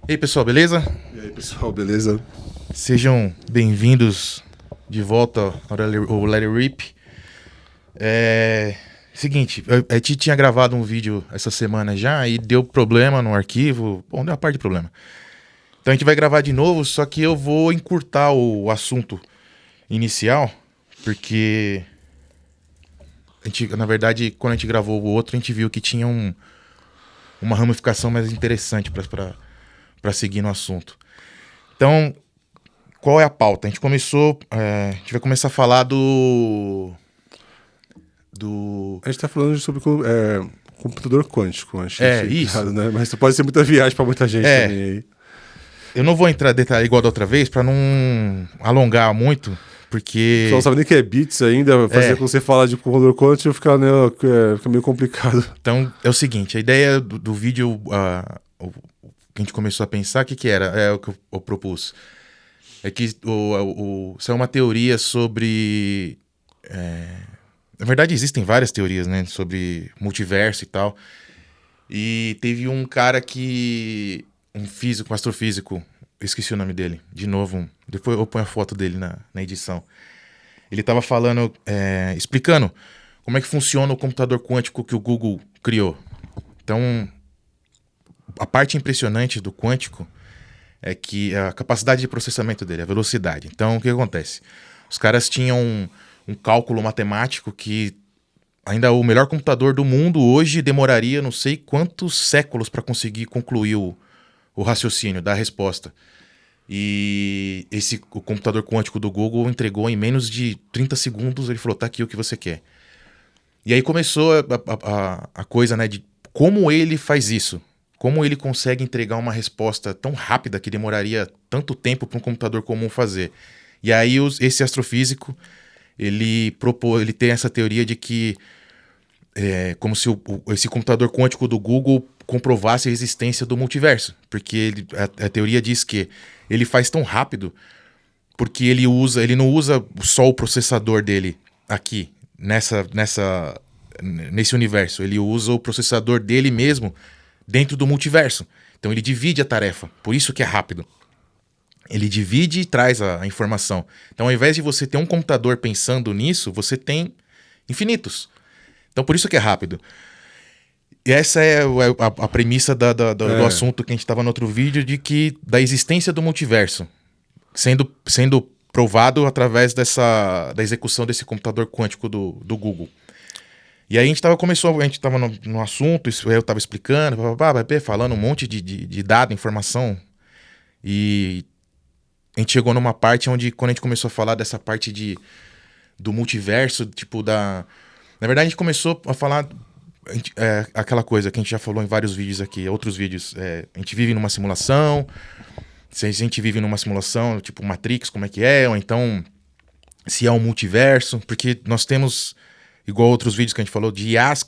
E aí, pessoal, beleza? E aí, pessoal, beleza? Sejam bem-vindos de volta ao Let It Rip. Seguinte, a gente tinha gravado um vídeo essa semana já e deu problema no arquivo. Bom, deu uma parte de problema. Então a gente vai gravar de novo, só que eu vou encurtar o assunto inicial, porque na verdade, quando a gente gravou o outro, a gente viu que tinha uma ramificação mais interessante para seguir no assunto. Então, qual é a pauta? A gente a gente vai começar a falar do. A gente tá falando sobre computador quântico, acho que É, fica isso. errado, né? Mas pode ser muita viagem pra muita gente É, também aí. eu não vou entrar em detalhe igual da outra vez para não alongar muito, O pessoal não porque sabe nem o que é bits ainda, fazer é, com você falar de computador quântico fica, né, fica meio complicado. então é o seguinte, a ideia do vídeo, o que a gente começou a pensar, o que que era? É o que eu propus. É que saiu uma teoria sobre. Na verdade, existem várias teorias, né? Sobre multiverso e tal. E teve um cara que. Um físico, um astrofísico. Eu esqueci o nome dele. De novo. Depois eu ponho a foto dele na edição. Ele tava falando. Explicando como é que funciona o computador quântico que o Google criou. Então, a parte impressionante do quântico é que a capacidade de processamento dele, a velocidade. Então, o que acontece? Os caras tinham um cálculo matemático que ainda o melhor computador do mundo hoje demoraria não sei quantos séculos para conseguir concluir o raciocínio, dar a resposta. E o computador quântico do Google entregou em menos de 30 segundos, ele falou, tá aqui o que você quer. E aí começou a coisa, né, de como ele faz isso. Como ele consegue entregar uma resposta tão rápida que demoraria tanto tempo para um computador comum fazer. E aí esse astrofísico, ele tem essa teoria de que é como se esse computador quântico do Google comprovasse a existência do multiverso. Porque a teoria diz que ele faz tão rápido porque ele não usa só o processador dele aqui, nesse universo. Ele usa o processador dele mesmo dentro do multiverso. Então ele divide a tarefa, por isso que é rápido. Ele divide e traz a informação. Então, ao invés de você ter um computador pensando nisso, você tem infinitos. Então, por isso que é rápido. E essa é a premissa do É, assunto que a gente estava no outro vídeo, da existência do multiverso, sendo provado através da execução desse computador quântico do Google. E aí a gente tava no assunto, eu tava explicando, falando um monte de dado, informação, e a gente chegou numa parte onde, quando a gente começou a falar dessa parte do multiverso, tipo Na verdade, a gente começou a falar aquela coisa que a gente já falou em vários vídeos aqui, outros vídeos. A gente vive numa simulação, se a gente vive numa simulação, tipo Matrix, como é que é, ou então se é um multiverso, porque nós temos, igual outros vídeos que a gente falou, de IAs,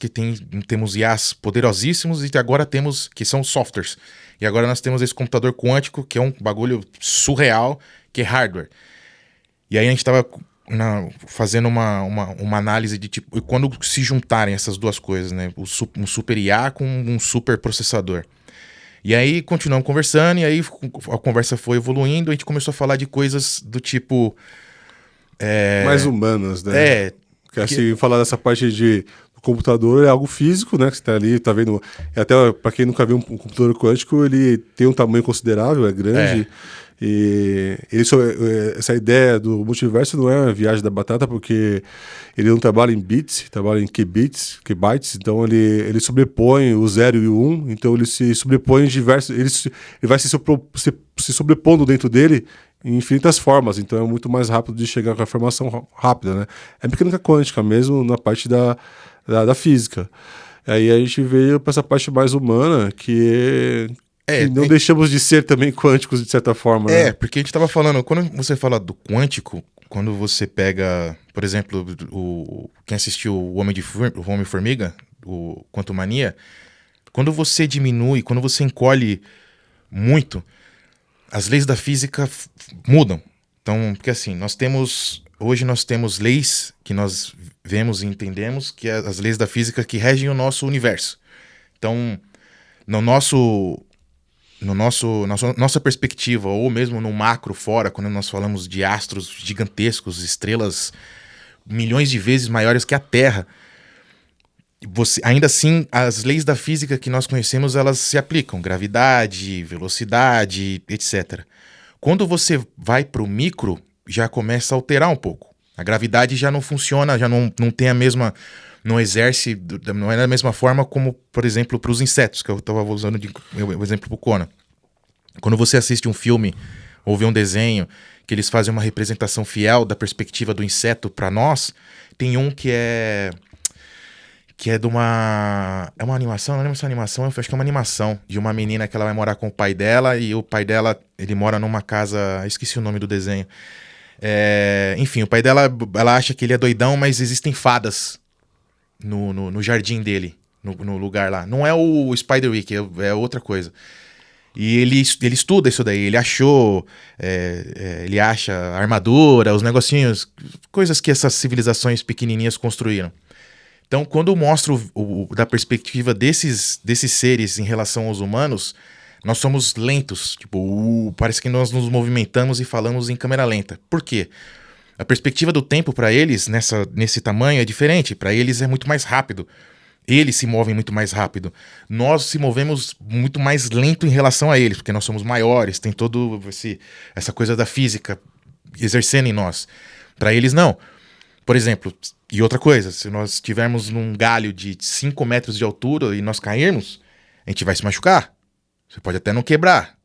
temos IAs poderosíssimos e agora temos, que são softwares. E agora nós temos esse computador quântico, que é um bagulho surreal, que é hardware. E aí a gente estava fazendo uma análise de tipo, quando se juntarem essas duas coisas, né? Um super IA com um super processador. E aí continuamos conversando, e aí a conversa foi evoluindo, a gente começou a falar de coisas do tipo. mais humanas, né? É. Que Que, assim, falar dessa parte de o computador é algo físico, né? Que você tá ali, tá vendo. E até para quem nunca viu um computador quântico, ele tem um tamanho considerável, é é, grande. E essa ideia do multiverso não é uma viagem da batata, porque ele não trabalha em bits, trabalha em kbytes, então ele sobrepõe o 0 e o 1, então ele se sobrepõe em diversos. Ele vai se sobrepondo dentro dele em infinitas formas, então é muito mais rápido de chegar com a informação rápida, né? É mecânica quântica mesmo na parte da física. Aí a gente veio para essa parte mais humana, que é, não deixamos de ser também quânticos de certa forma, né? porque a gente tava falando, quando você fala do quântico, quando você pega, por exemplo, quem assistiu o o Homem-Formiga, o Quantumania, quando você diminui, quando você encolhe muito, as leis da física mudam. Então, porque assim, hoje nós temos leis que nós vemos e entendemos, que é as leis da física que regem o nosso universo. Então, no nosso nossa perspectiva, ou mesmo no macro fora, quando nós falamos de astros gigantescos, estrelas milhões de vezes maiores que a Terra, ainda assim, as leis da física que nós conhecemos, elas se aplicam. Gravidade, velocidade, etc. Quando você vai para o micro, já começa a alterar um pouco. A gravidade já não funciona, já não tem a mesma... Não exerce, não é da mesma forma como, por exemplo, para os insetos, que eu estava usando o exemplo para o Conan. Quando você assiste um filme ou vê um desenho que eles fazem uma representação fiel da perspectiva do inseto para nós, tem um que é de uma... É uma animação? Não lembro se é uma animação, eu acho que é uma animação de uma menina que ela vai morar com o pai dela e o pai dela, ele mora numa casa... Esqueci o nome do desenho. Enfim, o pai dela, ela acha que ele é doidão, mas existem fadas no jardim dele, no lugar lá. Não é o Spiderwick, é outra coisa. E ele estuda isso daí, ele achou, ele acha a armadura, os negocinhos, coisas que essas civilizações pequenininhas construíram. Então, quando eu mostro da perspectiva desses seres em relação aos humanos, nós somos lentos, tipo, parece que nós nos movimentamos e falamos em câmera lenta. Por quê? A perspectiva do tempo para eles, nesse tamanho, é diferente. Para eles é muito mais rápido. Eles se movem muito mais rápido. Nós se movemos muito mais lento em relação a eles, porque nós somos maiores, tem todo essa coisa da física exercendo em nós. Para eles, não. Por exemplo, e outra coisa, se nós estivermos num galho de 5 metros de altura e nós cairmos, a gente vai se machucar. Você pode até não quebrar.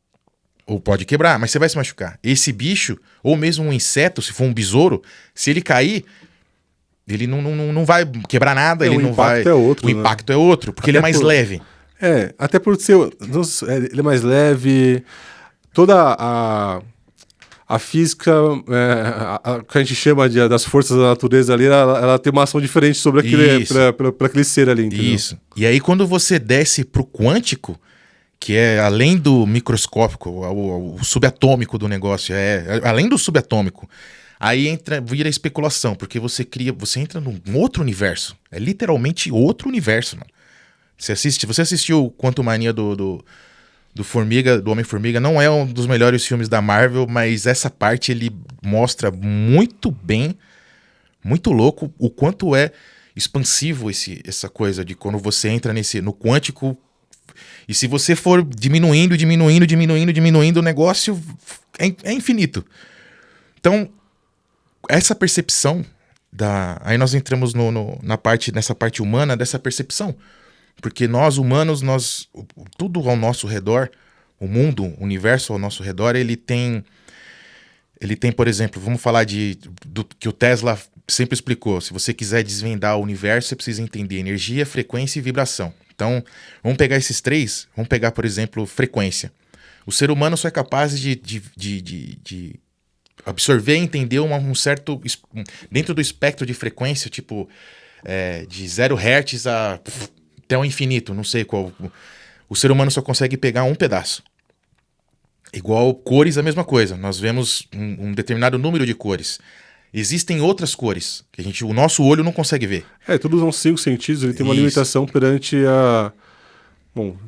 Ou pode quebrar, mas você vai se machucar. Esse bicho, ou mesmo um inseto, se for um besouro, se ele cair, ele não vai quebrar nada, ele não vai... O impacto é outro, porque ele é mais leve. Até por ser... Ele é mais leve, toda a física, que a gente chama das forças da natureza ali, ela tem uma ação diferente sobre aquele ser ali, entendeu? Isso. E aí quando você desce pro quântico, que é além do microscópico, o subatômico do negócio, além do subatômico, aí vira especulação, porque você entra num outro universo, é literalmente outro universo, mano. Você assistiu Quantumania do Homem-Formiga, não é um dos melhores filmes da Marvel, mas essa parte ele mostra muito bem, muito louco, o quanto é expansivo essa coisa de quando você entra no quântico. E se você for diminuindo, o negócio é infinito. Então, essa percepção aí nós entramos nessa parte humana dessa percepção. Porque nós humanos, tudo ao nosso redor, o mundo, o universo ao nosso redor, ele tem, por exemplo, vamos falar do que o Tesla sempre explicou. Se você quiser desvendar o universo, você precisa entender energia, frequência e vibração. Então, vamos pegar esses três, vamos pegar, por exemplo, frequência. O ser humano só é capaz de absorver e entender um certo... Dentro do espectro de frequência, tipo, de 0 Hz até o infinito, não sei qual. O ser humano só consegue pegar um pedaço. Igual cores, a mesma coisa. Nós vemos um determinado número de cores. Existem outras cores que o nosso olho não consegue ver. Todos são 5 sentidos, ele tem uma limitação perante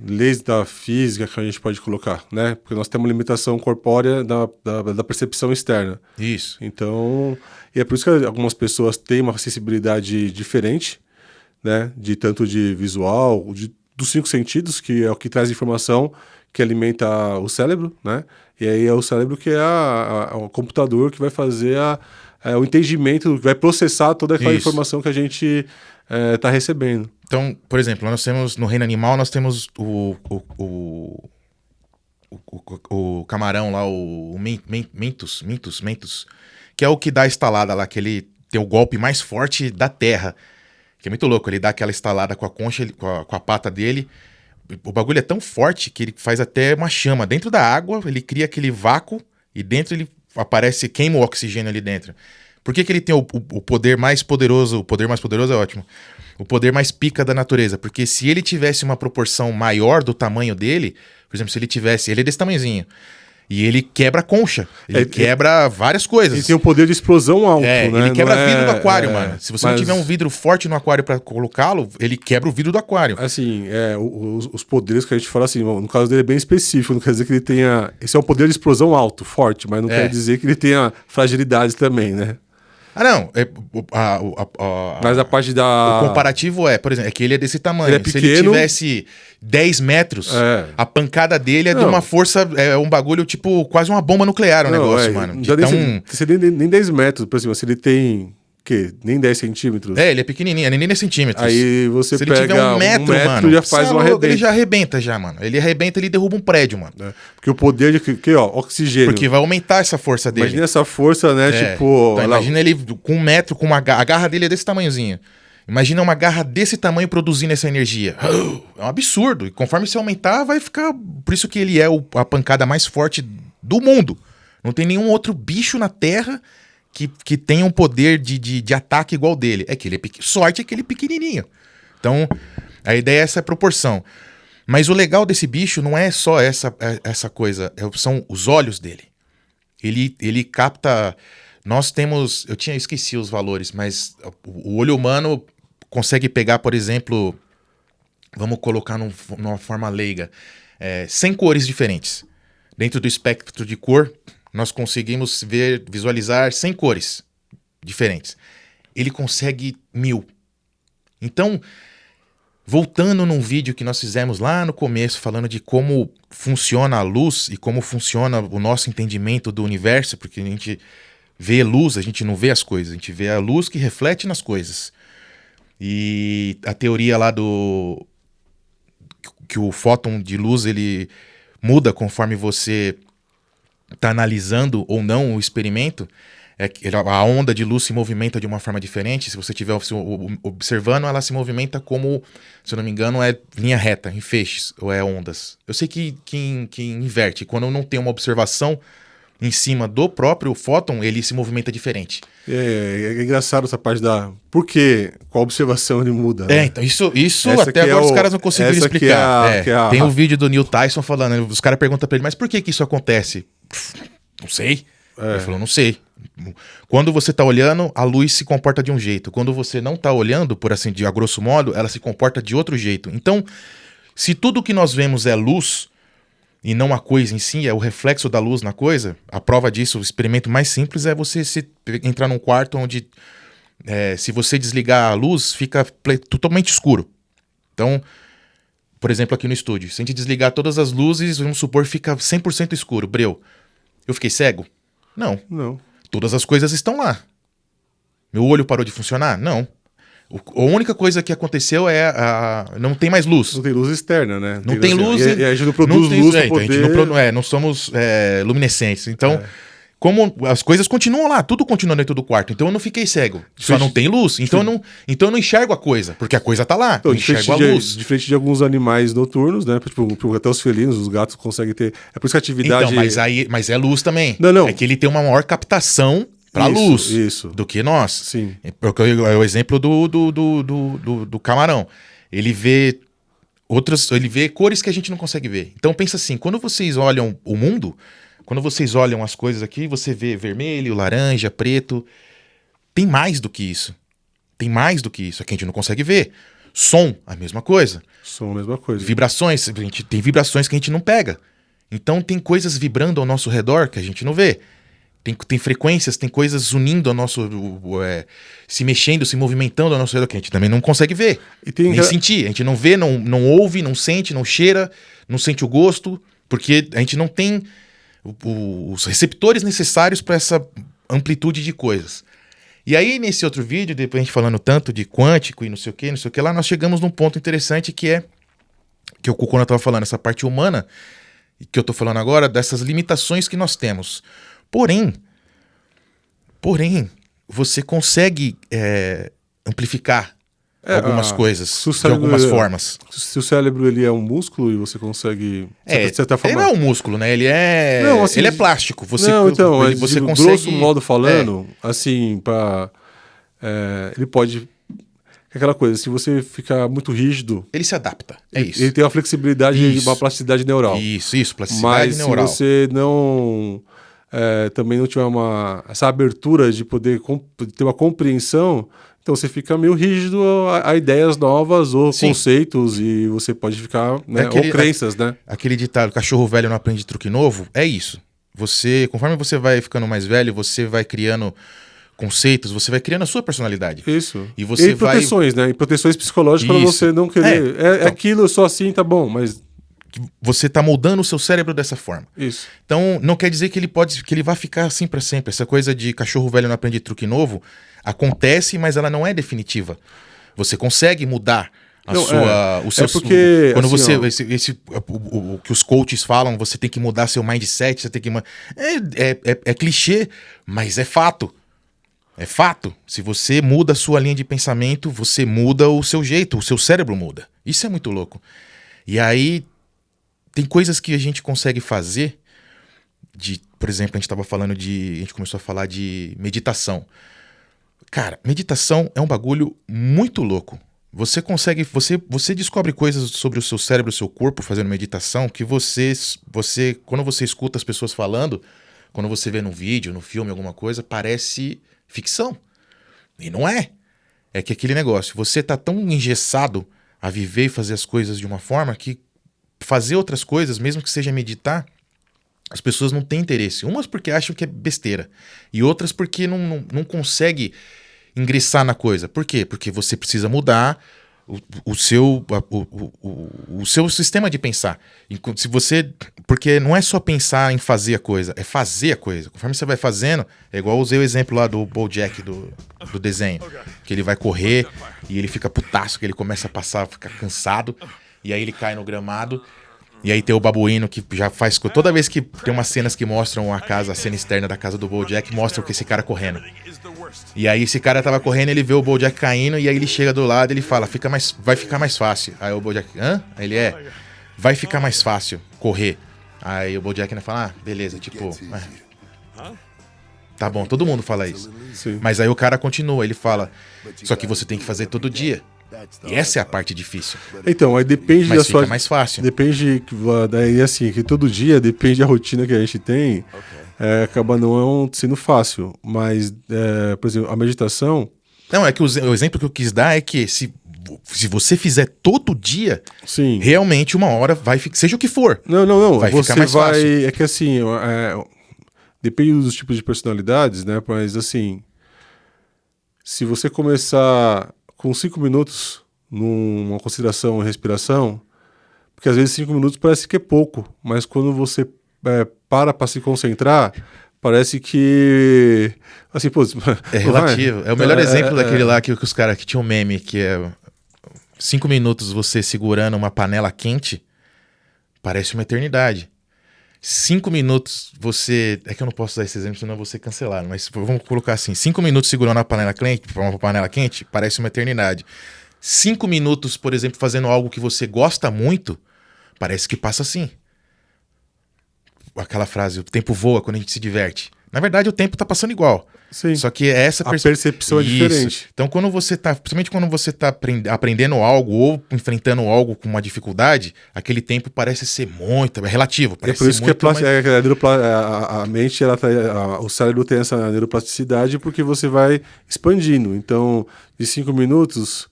leis da física que a gente pode colocar, né? Porque nós temos uma limitação corpórea da percepção externa. Isso. Então, e é por isso que algumas pessoas têm uma sensibilidade diferente, né? De visual, dos 5 sentidos, que é o que traz informação que alimenta o cérebro, né? E aí é o cérebro que é o computador que vai fazer o entendimento, vai processar toda aquela informação que a gente está recebendo. Então, por exemplo, nós temos no reino animal, nós temos o camarão lá, o mentos, que é o que dá a estalada lá, que ele tem o golpe mais forte da terra, que é muito louco. Ele dá aquela estalada com a concha, com a pata dele. O bagulho é tão forte que ele faz até uma chama. Dentro da água, ele cria aquele vácuo e dentro ele queima o oxigênio ali dentro. Por que ele tem o poder mais poderoso? O poder mais poderoso é ótimo. O poder mais pica da natureza. Porque se ele tivesse uma proporção maior do tamanho dele, por exemplo, se ele é desse tamanhozinho, E ele quebra concha. Ele quebra várias coisas. Ele tem um poder de explosão alto, né? Ele quebra vidro do aquário, é, mano. Se você não tiver um vidro forte no aquário pra colocá-lo, ele quebra o vidro do aquário. Assim, os poderes que a gente fala assim, no caso dele é bem específico, não quer dizer que ele tenha... Esse é um poder de explosão alto, forte, mas não quer dizer que ele tenha fragilidade também, né? Ah, não. Mas a parte da... O comparativo por exemplo, é que ele é desse tamanho. Ele é pequeno. Se ele tivesse 10 metros, a pancada dele é de uma força, é um bagulho tipo quase uma bomba nuclear o negócio, mano. Não dá nem 10 metros, por exemplo, se ele tem... Nem 10 centímetros. Ele é pequenininho, nem 10 centímetros. Aí você se pega ele tiver um metro, mano, já faz uma arrebenta. Ele já arrebenta já, mano. Ele arrebenta, ele derruba um prédio, mano. Porque o poder de oxigênio. Porque vai aumentar essa força dele. Imagina essa força, né? Tipo. Então, imagina ele com 1 metro, com a garra dele é desse tamanhozinho. Imagina uma garra desse tamanho produzindo essa energia. É um absurdo. E conforme você aumentar, vai ficar. Por isso que ele é a pancada mais forte do mundo. Não tem nenhum outro bicho na Terra que tem um poder de ataque igual dele. É que ele é sorte é que ele é pequenininho. Então, a ideia é essa proporção. Mas o legal desse bicho não é só essa coisa, são os olhos dele. Ele capta... Nós temos... Eu esqueci os valores, mas o olho humano consegue pegar, por exemplo... Vamos colocar numa forma leiga. 100 cores diferentes. Dentro do espectro de cor... Nós conseguimos visualizar 100 cores diferentes. Ele consegue 1000. Então, voltando num vídeo que nós fizemos lá no começo, falando de como funciona a luz e como funciona o nosso entendimento do universo, porque a gente vê luz, a gente não vê as coisas, a gente vê a luz que reflete nas coisas. E a teoria lá que o fóton de luz ele muda conforme você está analisando ou não o experimento, a onda de luz se movimenta de uma forma diferente. Se você estiver observando, ela se movimenta como, se eu não me engano, é linha reta, em feixes, ou é ondas. Eu sei que inverte. Quando não tem uma observação em cima do próprio fóton, ele se movimenta diferente. É engraçado essa parte da... Por quê? Qual observação ele muda? Né? Então, isso até agora os caras não conseguiram explicar. Tem um vídeo do Neil Tyson falando, os caras perguntam pra ele, mas por que isso acontece? Não sei. Ele falou, não sei. Quando você tá olhando, a luz se comporta de um jeito. Quando você não tá olhando, por assim, a grosso modo, ela se comporta de outro jeito. Então, se tudo que nós vemos é luz e não a coisa em si, é o reflexo da luz na coisa, a prova disso, o experimento mais simples é você entrar num quarto onde, se você desligar a luz, fica totalmente escuro. Então, por exemplo, aqui no estúdio, se a gente desligar todas as luzes, vamos supor, fica 100% escuro. Breu, eu fiquei cego? Não. Todas as coisas estão lá. Meu olho parou de funcionar? Não. A única coisa que aconteceu não tem mais luz. Não tem luz externa, né? Não tem luz. E a gente não produz luz para poder... Então a gente não somos luminescentes. Então, como as coisas continuam lá, tudo continua dentro do quarto. Então eu não fiquei cego. Só não tem luz. Então eu não enxergo a coisa, porque a coisa tá lá. Então, eu enxergo a luz. Diferente de alguns animais noturnos, né? Tipo, até os felinos, os gatos conseguem ter... É por isso que a atividade... Então, mas é luz também. Não. É que ele tem uma maior captação para luz do que nós. Sim. É o exemplo do camarão. Ele vê cores que a gente não consegue ver. Então pensa assim, quando vocês olham o mundo, quando vocês olham as coisas aqui, você vê vermelho, laranja, preto. Tem mais do que isso. Tem mais do que isso. Aqui a gente não consegue ver. Som, a mesma coisa. Som, a mesma coisa. Vibrações, a gente tem vibrações que a gente não pega. Então tem coisas vibrando ao nosso redor que a gente não vê. Tem frequências, tem coisas unindo ao nosso... se mexendo, se movimentando ao nosso redor, que a gente também não consegue ver. Nem sentir. A gente não vê, não ouve, não sente, não cheira, não sente o gosto, porque a gente não tem os receptores necessários para essa amplitude de coisas. E aí, nesse outro vídeo, depois a gente falando tanto de quântico e não sei o que lá, nós chegamos num ponto interessante que o Cucona estava falando, essa parte humana, que eu estou falando agora, dessas limitações que nós temos. Porém, você consegue amplificar algumas coisas de algumas formas. Se o cérebro ele é um músculo e você consegue... de certa forma... Ele não é um músculo, né? Ele é, ele é plástico. Você consegue... Grosso modo falando, assim, ele pode... aquela coisa, se você ficar muito rígido, Ele se adapta, é isso. ele tem uma flexibilidade e uma plasticidade neural. Isso, plasticidade Mas neural. se você não também não tiver essa abertura de poder ter uma compreensão, então você fica meio rígido a ideias novas ou conceitos e você pode ficar, né, ou crenças, né? Aquele ditado, cachorro velho não aprende truque novo, é isso. Conforme você vai ficando mais velho, você vai criando conceitos, você vai criando a sua personalidade. Isso. E você proteções, né? E proteções psicológicas para você não querer. Então, aquilo, eu sou assim, tá bom, mas você tá moldando o seu cérebro dessa forma. Isso. Então, não quer dizer que ele vai ficar assim para sempre. Essa coisa de cachorro velho não aprende truque novo acontece, mas ela não é definitiva. Você consegue mudar o seu... porque, quando assim, você... O que os coaches falam, você tem que mudar seu mindset, você tem que... É clichê, mas é fato. É fato. Se você muda a sua linha de pensamento, você muda o seu jeito, o seu cérebro muda. Isso é muito louco. E aí... Tem coisas que a gente consegue fazer, por exemplo, a gente começou a falar de meditação. Cara, meditação é um bagulho muito louco. Você descobre coisas sobre o seu cérebro, o seu corpo fazendo meditação que quando você escuta as pessoas falando, quando você vê num vídeo, no filme, alguma coisa, parece ficção. E não é. É que aquele negócio, você tá tão engessado a viver e fazer as coisas de uma forma que fazer outras coisas, mesmo que seja meditar, as pessoas não têm interesse. Umas porque acham que é besteira. E outras porque não consegue ingressar na coisa. Por quê? Porque você precisa mudar o seu sistema de pensar. Porque não é só pensar em fazer a coisa, é fazer a coisa. Conforme você vai fazendo, é igual eu usei o exemplo lá do BoJack do desenho. Que ele vai correr e ele fica putaço, que ele começa a passar, fica cansado. E aí ele cai no gramado. E aí tem o babuíno que já faz... Toda vez que tem umas cenas que mostram a cena externa da casa do BoJack, mostram que esse cara correndo. E aí esse cara tava correndo, ele vê o BoJack caindo, e aí ele chega do lado e ele fala, vai ficar mais fácil. Aí o BoJack, hã? Aí ele vai ficar mais fácil correr. Aí o BoJack ainda fala, beleza, tipo... Tá bom, todo mundo fala isso. Sim. Mas aí o cara continua, ele fala, só que você tem que fazer todo dia. E essa é a parte difícil. Então, aí depende Mas da fica sua... mais fácil. Depende, daí assim, que todo dia, depende da rotina que a gente tem, acaba não sendo fácil. Mas, por exemplo, a meditação... Não, é que o exemplo que eu quis dar é que se você fizer todo dia, sim, realmente uma hora vai ficar... Seja o que for. Não. Vai você ficar mais fácil. É que assim, depende dos tipos de personalidades, né? Mas assim, se você começar... com 5 minutos numa consideração e respiração, porque às vezes 5 minutos parece que é pouco, mas quando você para se concentrar, parece que... Assim, pô, é relativo. É o melhor exemplo daquele lá que os caras que tinham um meme, que é 5 minutos você segurando uma panela quente, parece uma eternidade. 5 minutos você... É que eu não posso dar esse exemplo, senão eu vou ser cancelado. Mas vamos colocar assim. 5 minutos segurando uma panela quente parece uma eternidade. 5 minutos, por exemplo, fazendo algo que você gosta muito, parece que passa assim. Aquela frase, o tempo voa quando a gente se diverte. Na verdade, o tempo tá passando igual. Sim. Só que essa a percepção é diferente. Então, principalmente quando você tá aprendendo algo ou enfrentando algo com uma dificuldade, aquele tempo parece ser muito... É relativo. É por isso que a mente, o cérebro tem essa neuroplasticidade porque você vai expandindo. Então, de 5 minutos,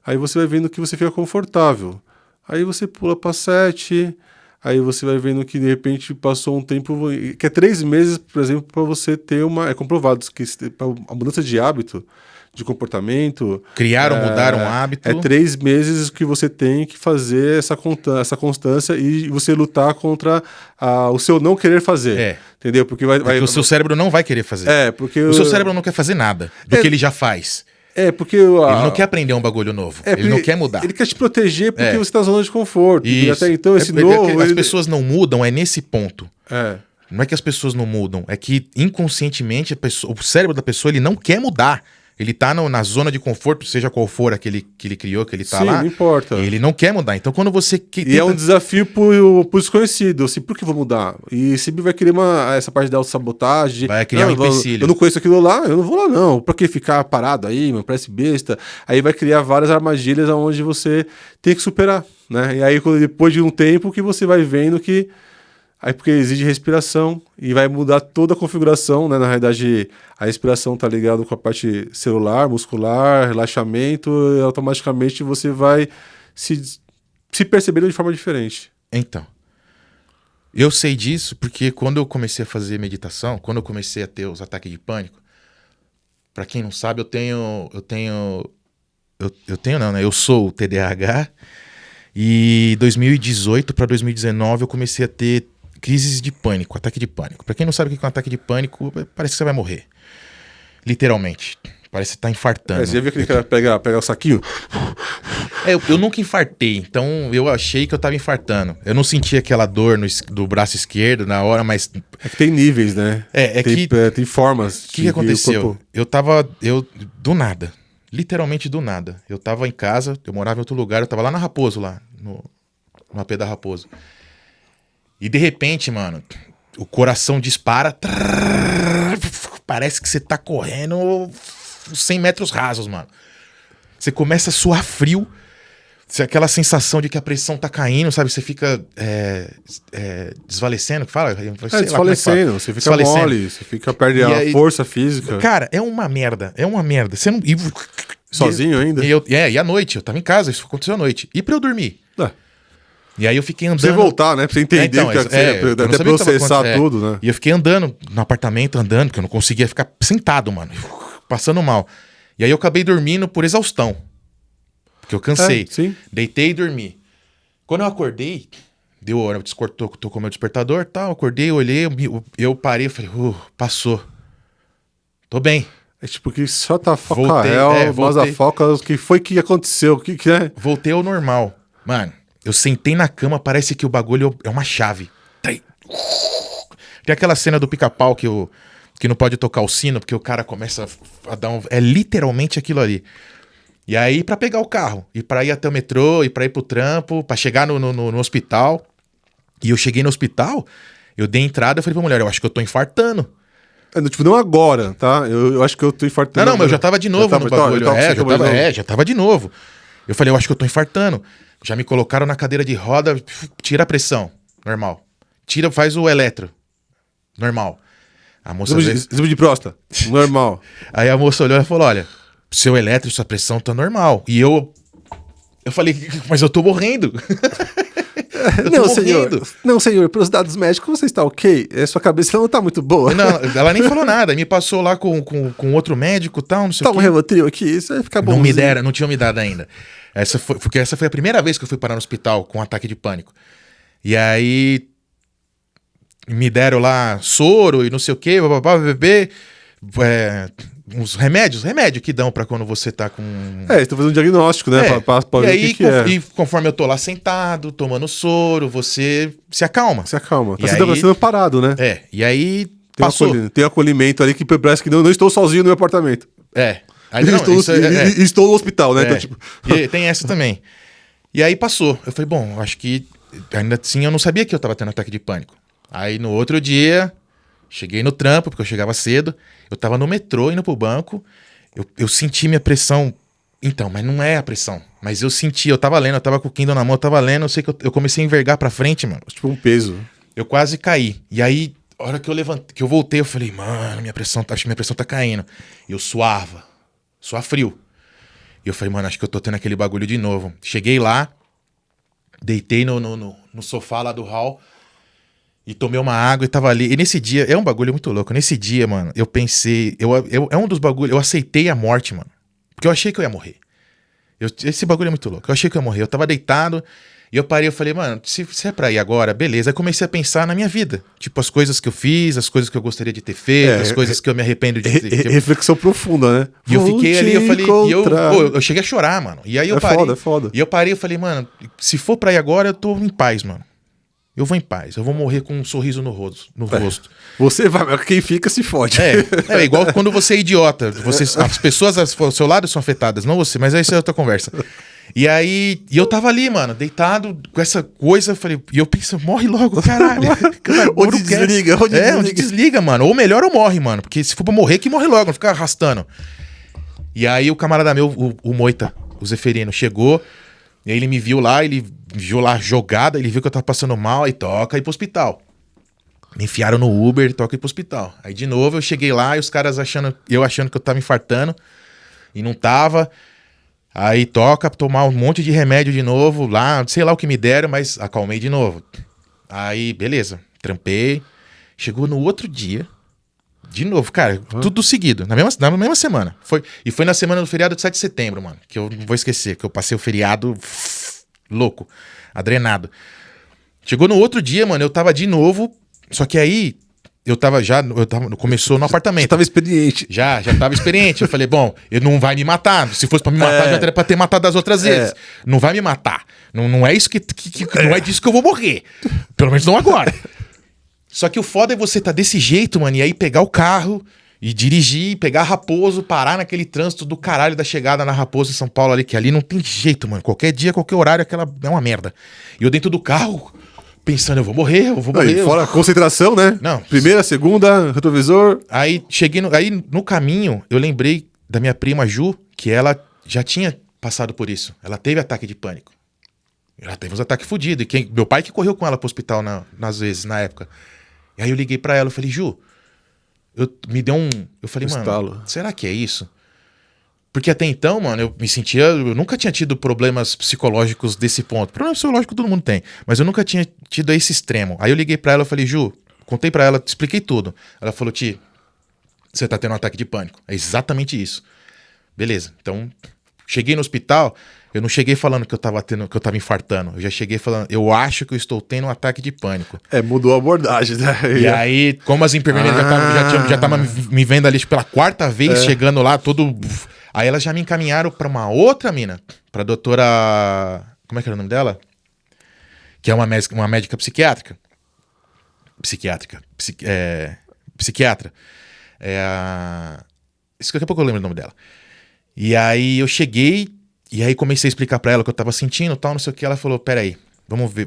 aí você vai vendo que você fica confortável. Aí você pula para 7... Aí você vai vendo que de repente passou um tempo, que é 3 meses, por exemplo, para você ter é comprovado que a mudança de hábito, de comportamento... Mudar um hábito... É 3 meses que você tem que fazer essa constância e você lutar contra o seu não querer fazer. Entendeu? Porque o seu cérebro não vai querer fazer. Porque o seu cérebro não quer fazer nada do que ele já faz. Porque... ele não quer aprender um bagulho novo. Ele não quer mudar. Ele quer te proteger porque você está na zona de conforto. Isso. E até então esse novo... As pessoas não mudam, é nesse ponto. Não é que as pessoas não mudam, é que inconscientemente o cérebro da pessoa ele não quer mudar. Ele tá na zona de conforto, seja qual for aquele que ele criou, que ele tá Sim, lá. não importa. Ele não quer mudar. Então, quando você... E é um desafio pro desconhecido. Assim, por que eu vou mudar? E sempre vai querer essa parte da autossabotagem. Vai criar um empecilho. Eu não conheço aquilo lá, eu não vou lá não. Pra que ficar parado aí, mano? Parece besta. Aí vai criar várias armadilhas onde você tem que superar, né? E aí, depois de um tempo, que você vai vendo que... Aí porque exige respiração e vai mudar toda a configuração, né? Na realidade, a respiração tá ligada com a parte celular, muscular, relaxamento, e automaticamente você vai se percebendo de forma diferente. Então, eu sei disso porque quando eu comecei a fazer meditação, quando eu comecei a ter os ataques de pânico, pra quem não sabe, eu sou o TDAH e 2018 para 2019 eu comecei a ter crises de pânico, ataque de pânico. Pra quem não sabe o que é um ataque de pânico, parece que você vai morrer. Literalmente. Parece que você tá infartando. Você já viu aquele cara pegar o saquinho? Eu nunca infartei, então eu achei que eu tava infartando. Eu não senti aquela dor do braço esquerdo na hora, mas... É que tem níveis, né? Tem formas. O que aconteceu? Do nada, literalmente do nada. Eu tava em casa, eu morava em outro lugar, eu tava lá na Raposo, lá, no AP da Raposo. E de repente, mano, o coração dispara. Parece que você tá correndo 100 metros rasos, mano. Você começa a suar frio. Aquela sensação de que a pressão tá caindo, sabe? Você fica desvalecendo, que fala? Desfalecendo, você fica mole, você fica perde a força física. Cara, é uma merda. Você não... Sozinho ainda? E à noite, eu tava em casa, isso aconteceu à noite. E pra eu dormir? E aí eu fiquei andando... Pra você voltar, né? Pra você entender até processar tudo, né? E eu fiquei andando no apartamento, porque eu não conseguia ficar sentado, mano. Passando mal. E aí eu acabei dormindo por exaustão. Porque eu cansei. Sim. Deitei e dormi. Quando eu acordei, deu hora, tocou meu despertador, tal, acordei, olhei, eu parei e falei, passou. Tô bem. É tipo que só tá foca mas a foca, o que foi que aconteceu? O que é? Voltei ao normal. Mano, eu sentei na cama, parece que o bagulho é uma chave. Tem aquela cena do Pica-Pau que não pode tocar o sino, porque o cara começa a dar É literalmente aquilo ali. E aí, pra pegar o carro, e pra ir até o metrô, e pra ir pro trampo, pra chegar no hospital. E eu cheguei no hospital, eu dei entrada, eu falei pra mulher, eu acho que eu tô infartando. Tipo, não agora, tá? Eu acho que eu tô infartando. Não, mas eu já tava de novo no bagulho. Já tava de novo. Eu falei, eu acho que eu tô infartando. Já me colocaram na cadeira de roda, tira a pressão, normal. Faz o eletro, normal. A moça... Exame de próstata, normal. Aí a moça olhou e falou, olha, seu eletro, sua pressão tá normal. E eu falei, mas eu tô morrendo. Não, senhor, pelos dados médicos você está ok. Sua cabeça não tá muito boa. Não, ela nem falou nada. Me passou lá com outro médico e tal, não sei o quê. Toma um Rivotril aqui, isso vai ficar bom. Não tinham me dado ainda. Porque essa foi a primeira vez que eu fui parar no hospital com um ataque de pânico. E aí me deram lá soro e não sei o quê, bebê, uns remédio que dão pra quando você tá com... estão fazendo um diagnóstico, né? Pra e aí, é. E conforme eu tô lá sentado, tomando soro, você se acalma. Se acalma. Tá sendo parado, né? E aí passou. Tem um acolhimento ali que parece que não estou sozinho no meu apartamento. Aí, estou no hospital, né? Então, tipo... E tem essa também. E aí passou. Eu falei, bom, acho que ainda assim eu não sabia que eu tava tendo ataque de pânico. Aí no outro dia, cheguei no trampo, porque eu chegava cedo, eu tava no metrô indo pro banco, eu senti minha pressão. Então, mas não é a pressão. Mas eu senti, eu tava lendo, eu tava com o Kindle na mão, eu tava lendo, eu sei que eu comecei a envergar pra frente, mano. Tipo um peso. Eu quase caí. E aí, a hora que eu levantei, que eu voltei, eu falei, mano, acho que minha pressão tá caindo. E eu suava frio. E eu falei, mano, acho que eu tô tendo aquele bagulho de novo. Cheguei lá, deitei no sofá lá do hall e tomei uma água e tava ali. E nesse dia, é um bagulho muito louco. Nesse dia, mano, eu pensei, é um dos bagulhos, eu aceitei a morte, mano. Porque eu achei que eu ia morrer. Esse bagulho é muito louco. Eu achei que eu ia morrer. Eu tava deitado e eu parei, eu falei, mano, se é pra ir agora, beleza. Aí comecei a pensar na minha vida. Tipo, as coisas que eu fiz, as coisas que eu gostaria de ter feito, as coisas que eu me arrependo de ter. Reflexão profunda, né? E eu fiquei ali, eu falei, eu cheguei a chorar, mano. E aí eu parei. É foda. E eu parei, eu falei, mano, se for pra ir agora, eu tô em paz, mano. Eu vou em paz. Eu vou morrer com um sorriso no rosto. Você vai, mas quem fica se fode. É igual quando você é idiota. As pessoas ao seu lado são afetadas, não você. Mas essa é outra conversa. E aí, eu tava ali, mano, deitado com essa coisa, e eu penso, morre logo, caralho. Onde desliga. Onde desliga, mano. Ou melhor ou morre, mano. Porque se for pra morrer, que morre logo, não fica arrastando. E aí o camarada meu, o Moita, o Zeferino, chegou, e aí ele me viu lá jogada, ele viu que eu tava passando mal, aí toca ir pro hospital. Me enfiaram no Uber e toca ir pro hospital. Aí de novo eu cheguei lá e os caras achando que eu tava infartando, e não tava. Aí toca tomar um monte de remédio de novo, lá, sei lá o que me deram, mas acalmei de novo. Aí, beleza, trampei. Chegou no outro dia, de novo, cara, tudo seguido, na mesma semana. Foi na semana do feriado de 7 de setembro, mano, que eu não vou esquecer, que eu passei o feriado louco, adrenado. Chegou no outro dia, mano, eu tava de novo, só que aí... começou no apartamento. Você tava experiente. Já tava experiente. Eu falei, bom, ele não vai me matar. Se fosse pra me matar, já teria pra ter matado das outras vezes. Não vai me matar. Não é isso não é disso que eu vou morrer. Pelo menos não agora. Só que o foda é você tá desse jeito, mano, e aí pegar o carro e dirigir, pegar Raposo, parar naquele trânsito do caralho da chegada na Raposo em São Paulo ali, que ali não tem jeito, mano. Qualquer dia, qualquer horário, aquela é uma merda. E eu dentro do carro... pensando, eu vou morrer. Fora a concentração, né? Não. Primeira, segunda, retrovisor. Aí cheguei aí no caminho, eu lembrei da minha prima Ju, que ela já tinha passado por isso. Ela teve ataque de pânico. Ela teve uns ataques fodidos. E meu pai que correu com ela pro hospital nas vezes, na época. E aí eu liguei pra ela, eu falei, Ju, eu falei, mano, será que é isso? Porque até então, mano, eu nunca tinha tido problemas psicológicos desse ponto. Problema psicológico todo mundo tem, mas eu nunca tinha tido esse extremo. Aí eu liguei pra ela, eu falei, Ju, contei pra ela, expliquei tudo. Ela falou, Ti, você tá tendo um ataque de pânico. É exatamente isso. Beleza, então, cheguei no hospital, eu não cheguei falando que eu tava infartando. Eu já cheguei falando, eu acho que eu estou tendo um ataque de pânico. Mudou a abordagem, né? E aí, como as enfermeiras já estavam me vendo ali pela quarta vez, chegando lá, todo... Aí elas já me encaminharam pra uma outra mina, pra doutora... Como é que era o nome dela? Que é uma médica psiquiátrica. Psiquiatra. Isso daqui a pouco eu lembro o nome dela. E aí eu cheguei, e aí comecei a explicar pra ela o que eu tava sentindo, tal, não sei o que. Ela falou, peraí, vamos ver,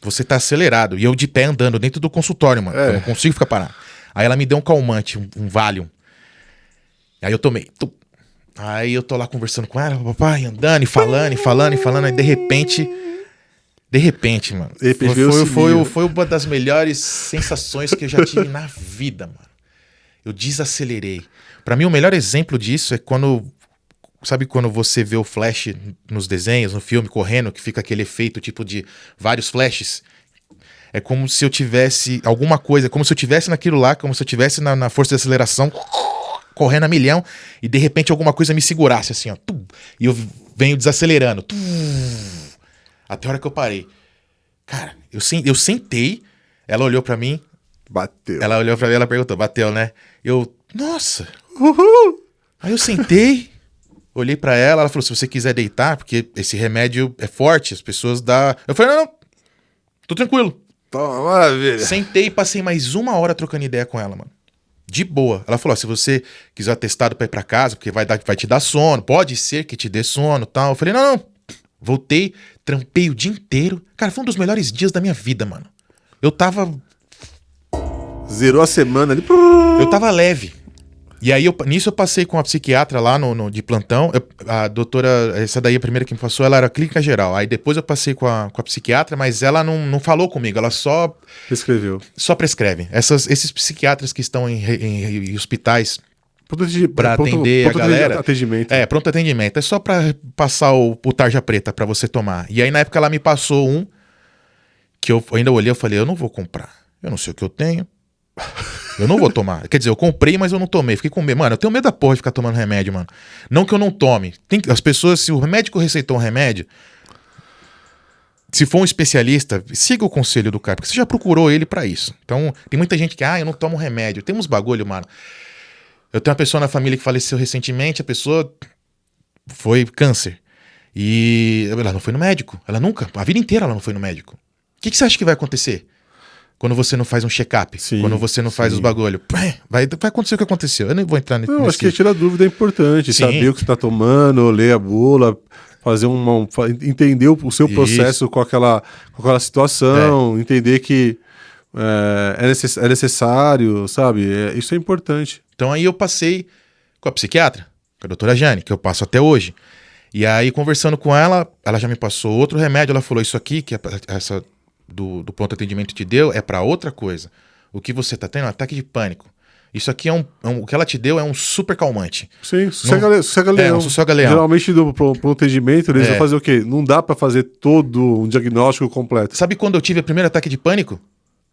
você tá acelerado. E eu de pé andando dentro do consultório, mano. Eu não consigo ficar parado. Aí ela me deu um calmante, um Valium. Aí eu tomei. Aí eu tô lá conversando com ela, papai, andando e falando. Aí de repente, mano. Foi uma das melhores sensações que eu já tive na vida, mano. Eu desacelerei. Pra mim, o melhor exemplo disso é quando... Sabe quando você vê o flash nos desenhos, no filme, correndo, que fica aquele efeito tipo de vários flashes? É como se eu tivesse alguma coisa, como se eu tivesse naquilo lá, como se eu tivesse na força de aceleração, correndo a milhão, e de repente alguma coisa me segurasse assim, ó. E eu venho desacelerando. Até a hora que eu parei. Cara, eu sentei, ela olhou pra mim. Bateu. Ela olhou pra mim, ela perguntou, bateu, né? Eu, nossa. Uhul. Aí eu sentei, olhei pra ela falou, se você quiser deitar, porque esse remédio é forte, as pessoas dão... Eu falei, não, tô tranquilo. Toma, maravilha. Sentei e passei mais 1 hora trocando ideia com ela, mano. De boa. Ela falou, se você quiser atestado pra ir pra casa, porque vai te dar sono, pode ser que te dê sono e tal. Eu falei, não. Voltei, trampei o dia inteiro. Cara, foi um dos melhores dias da minha vida, mano. Eu tava... Zerou a semana ali. Eu tava leve. E aí, nisso eu passei com a psiquiatra lá de plantão. A doutora, essa daí, a primeira que me passou, ela era clínica geral. Aí depois eu passei com a psiquiatra, mas ela não falou comigo, ela só... Prescreveu. Só prescreve. Esses psiquiatras que estão em hospitais pra atender a galera... Atendimento. Pronto atendimento. É só pra passar o tarja preta pra você tomar. E aí na época ela me passou um, que eu ainda olhei e falei, eu não vou comprar. Eu não sei o que eu tenho. Eu não vou tomar. Quer dizer, eu comprei, mas eu não tomei. Fiquei com medo. Mano, eu tenho medo da porra de ficar tomando remédio, mano. Não que eu não tome. As pessoas, se o médico receitou um remédio, se for um especialista, siga o conselho do cara, porque você já procurou ele pra isso. Então, tem muita gente que, eu não tomo remédio. Tem uns bagulho, mano. Eu tenho uma pessoa na família que faleceu recentemente, a pessoa foi câncer. E ela não foi no médico. Ela nunca, a vida inteira ela não foi no médico. que você acha que vai acontecer? Quando você não faz um check-up, quando você não faz os bagulho, vai acontecer o que aconteceu. Eu nem vou entrar nesse... Não, acho que tirar dúvida é importante. Sim. Saber o que você tá tomando, ler a bula, fazer entender o seu processo com aquela situação, entender que é necessário, sabe? Isso é importante. Então aí eu passei com a psiquiatra, com a doutora Jane, que eu passo até hoje. E aí, conversando com ela, ela já me passou outro remédio. Ela falou, isso aqui, que essa do pronto atendimento te deu, é pra outra coisa. O que você tá tendo é um ataque de pânico. Isso aqui o que ela te deu é um super calmante. Sim, sossega-leão. Um sossega-leão. Geralmente, pro atendimento, eles vão fazer o quê? Não dá pra fazer todo um diagnóstico completo. Sabe quando eu tive o primeiro ataque de pânico?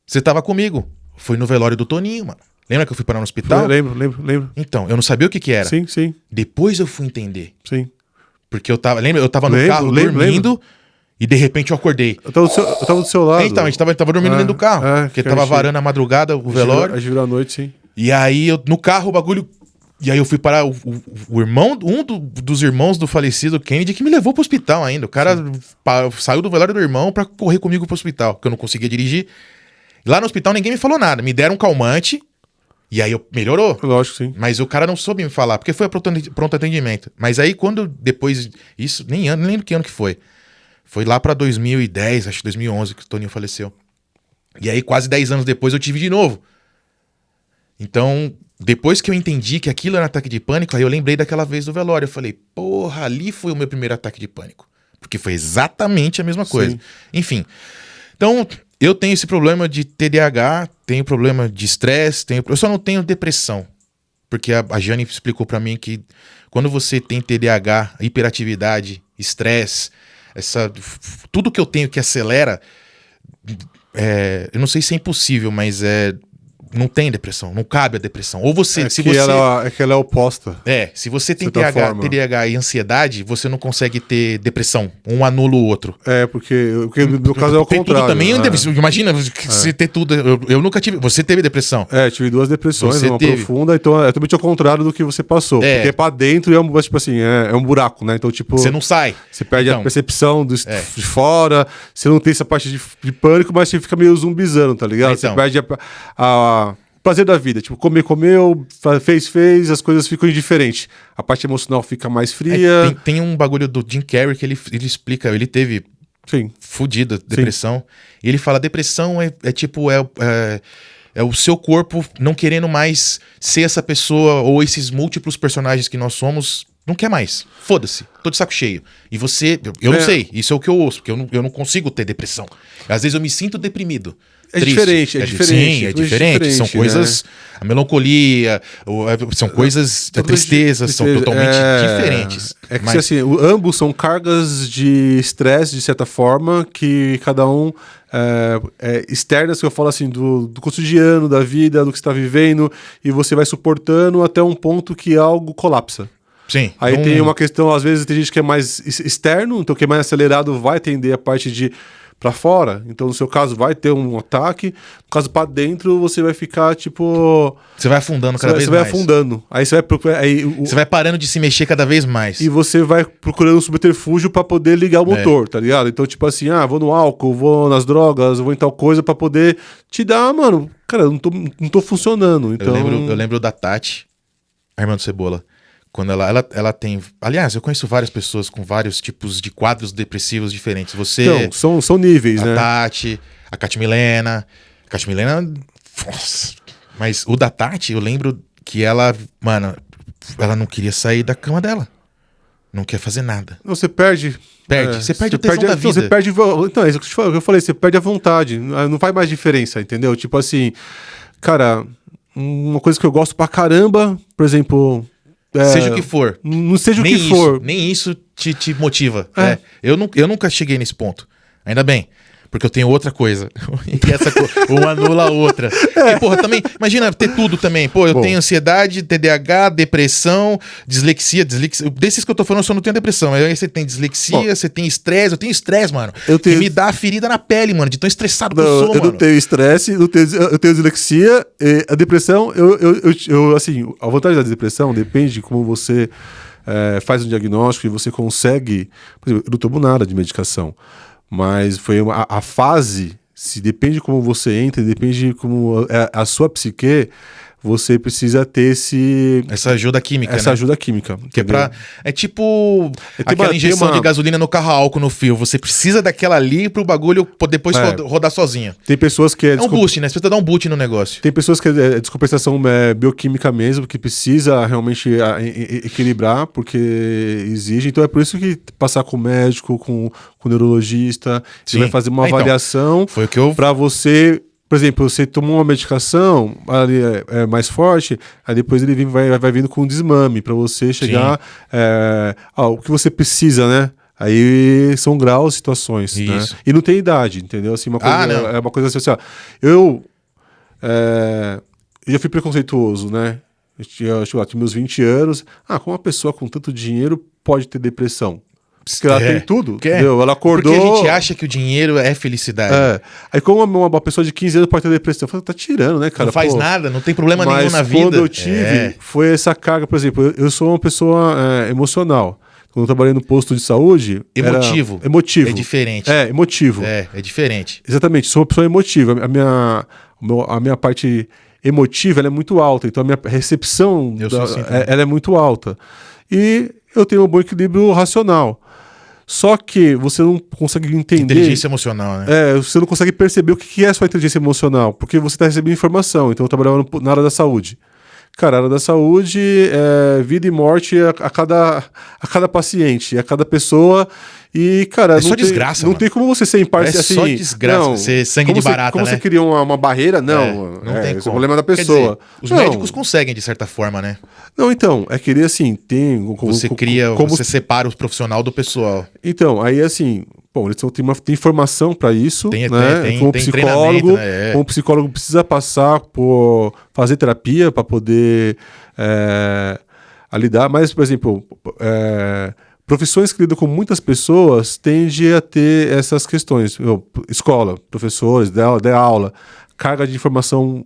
Você tava comigo. Foi no velório do Toninho, mano. Lembra que eu fui parar no hospital? Lembro. Então, eu não sabia o que era. Sim. Depois eu fui entender. Sim. Porque eu tava no carro dormindo e de repente eu acordei. Eu tava do seu lado. Então, a gente tava dormindo dentro do carro. Porque tava varando a madrugada, o velório. A gente virou à noite, sim. E aí, no carro, o bagulho... E aí eu fui parar o irmão, dos irmãos do falecido Kennedy, que me levou pro hospital ainda. O cara saiu do velório do irmão pra correr comigo pro hospital, porque eu não conseguia dirigir. Lá no hospital ninguém me falou nada. Me deram um calmante e aí melhorou. Lógico, sim. Mas o cara não soube me falar, porque foi a pronto atendimento. Mas aí quando depois... Isso, nem lembro que ano que foi. Foi lá pra 2010, acho que 2011, que o Toninho faleceu. E aí quase 10 anos depois eu tive de novo. Então, depois que eu entendi que aquilo era um ataque de pânico, aí eu lembrei daquela vez do velório. Eu falei, porra, ali foi o meu primeiro ataque de pânico. Porque foi exatamente a mesma coisa. Sim. Enfim. Então, eu tenho esse problema de TDAH, tenho problema de estresse, eu só não tenho depressão. Porque a Jane explicou pra mim que quando você tem TDAH, hiperatividade, estresse, tudo que eu tenho que acelera, eu não sei se é impossível, mas não tem depressão, não cabe a depressão. Ou você... ela é oposta. Se você tem TDAH e ansiedade, você não consegue ter depressão. Um anula o outro. Porque no meu caso é o contrário. Tudo também, imagina, você ter tudo... Eu nunca tive... Você teve depressão? Tive 2 depressões, uma profunda, então é totalmente ao contrário do que você passou. Porque é pra dentro e tipo assim, é um buraco, né? Então, tipo... Você não sai. Você perde a percepção de fora, você não tem essa parte de pânico, mas você fica meio zumbizando, tá ligado? Você perde a prazer da vida, tipo, comeu, fez, as coisas ficam indiferentes. A parte emocional fica mais fria. Tem um bagulho do Jim Carrey que ele explica, ele teve fudido, depressão. Sim. E ele fala, depressão é o seu corpo não querendo mais ser essa pessoa ou esses múltiplos personagens que nós somos, não quer mais. Foda-se, tô de saco cheio. E você, eu não sei, isso é o que eu ouço, porque eu não consigo ter depressão. Às vezes eu me sinto deprimido. É diferente. Sim, é diferente. São coisas... Né? A melancolia, são coisas... A tristeza, são totalmente diferentes. Que assim, ambos são cargas de estresse, de certa forma, que cada um... externas, que eu falo assim, do cotidiano, da vida, do que você está vivendo, e você vai suportando até um ponto que algo colapsa. Sim. Aí tem uma questão, às vezes tem gente que é mais externo, então quem é mais acelerado vai tender a parte de pra fora, então no seu caso vai ter um ataque, no caso pra dentro você vai ficar tipo... Você vai afundando cada vez mais. Você vai afundando, aí você vai procurar... Você vai parando de se mexer cada vez mais. E você vai procurando um subterfúgio pra poder ligar o motor, tá ligado? Então tipo assim, vou no álcool, vou nas drogas, vou em tal coisa pra poder te dar, mano, cara, eu não tô funcionando, então... Eu lembro da Tati, a irmã do Cebola. Quando ela tem... Aliás, eu conheço várias pessoas com vários tipos de quadros depressivos diferentes. Você... Então, são níveis, né? A Tati, a Kátia Milena... Nossa. Mas o da Tati, eu lembro que ela... Mano, ela não queria sair da cama dela. Não quer fazer nada. Não, você perde... Você perde o tesão da vida. Você perde... Então, é isso que eu falei. Você perde a vontade. Não faz mais diferença, entendeu? Tipo assim... Cara, uma coisa que eu gosto pra caramba... Por exemplo... seja o que for. Não seja o que for. Nem isso te motiva. Eu nunca cheguei nesse ponto. Ainda bem. Porque eu tenho outra coisa. E essa uma anula a outra. E, porra, também... Imagina ter tudo também. Pô, eu tenho ansiedade, TDAH, depressão, dislexia. Desses que eu tô falando, eu só não tenho depressão. Aí você tem dislexia, você tem estresse. Eu tenho estresse, mano. Que me dá a ferida na pele, mano. De tão estressado que eu sou, mano. Eu não tenho estresse, eu tenho dislexia. A depressão, assim, a vantagem da depressão depende de como você faz um diagnóstico e você consegue... Por exemplo, eu não tomo nada de medicação. Mas foi a fase se depende de como você entra, depende de como é a sua psique, você precisa ter essa ajuda química, essa né? ajuda química. Que é tipo aquela injeção de gasolina no carro a álcool no fio. Você precisa daquela ali pro bagulho depois rodar sozinho. Tem pessoas que... É um boost, né? Você precisa dar um boot no negócio. Tem pessoas que é descompensação bioquímica mesmo, que precisa realmente equilibrar, porque exige. Então é por isso que passar com o médico, com o neurologista, você vai fazer uma avaliação para você... Por exemplo, você tomou uma medicação ali mais forte, aí depois ele vai vindo com um desmame para você chegar ao que você precisa, né? Aí são graus, situações, né? E não tem idade, entendeu? Assim, uma coisa, é uma coisa assim, ó, eu já fui preconceituoso, né? Eu tinha meus 20 anos. Como uma pessoa com tanto dinheiro pode ter depressão? Porque ela tem tudo, entendeu? Ela acordou... Porque a gente acha que o dinheiro é felicidade. Aí como uma pessoa de 15 anos pode ter depressão, eu falo, tá tirando, né, cara? Não faz nada, não tem problema nenhum na vida. Mas quando eu tive, foi essa carga, por exemplo, eu sou uma pessoa emocional. Quando eu trabalhei no posto de saúde... Emotivo. Emotivo. É diferente. Emotivo. É diferente. Exatamente, sou uma pessoa emotiva. A minha parte emotiva, ela é muito alta, então a minha recepção ela é muito alta. E eu tenho um bom equilíbrio racional. Só que você não consegue entender... Inteligência emocional, né? Você não consegue perceber o que é a sua inteligência emocional, porque você está recebendo informação. Então eu trabalhava na área da saúde. Cara, a área da saúde é vida e morte a cada paciente, a cada pessoa. E, cara, só desgraça, não tem como você ser imparcial assim. É só desgraça, ser sangue de barata, como né? você cria uma barreira? Não tem esse é o problema da pessoa. Quer dizer, os médicos conseguem, de certa forma, né? Não, então, é que ele, assim, tem... Você separa o profissional do pessoal. Então, aí, assim... Bom, eles tem formação para isso, né? Como psicólogo, como psicólogo precisa passar por fazer terapia para poder lidar. Mas, por exemplo, profissões que lidam com muitas pessoas tendem a ter essas questões. Escola, professores, dar aula, carga de informação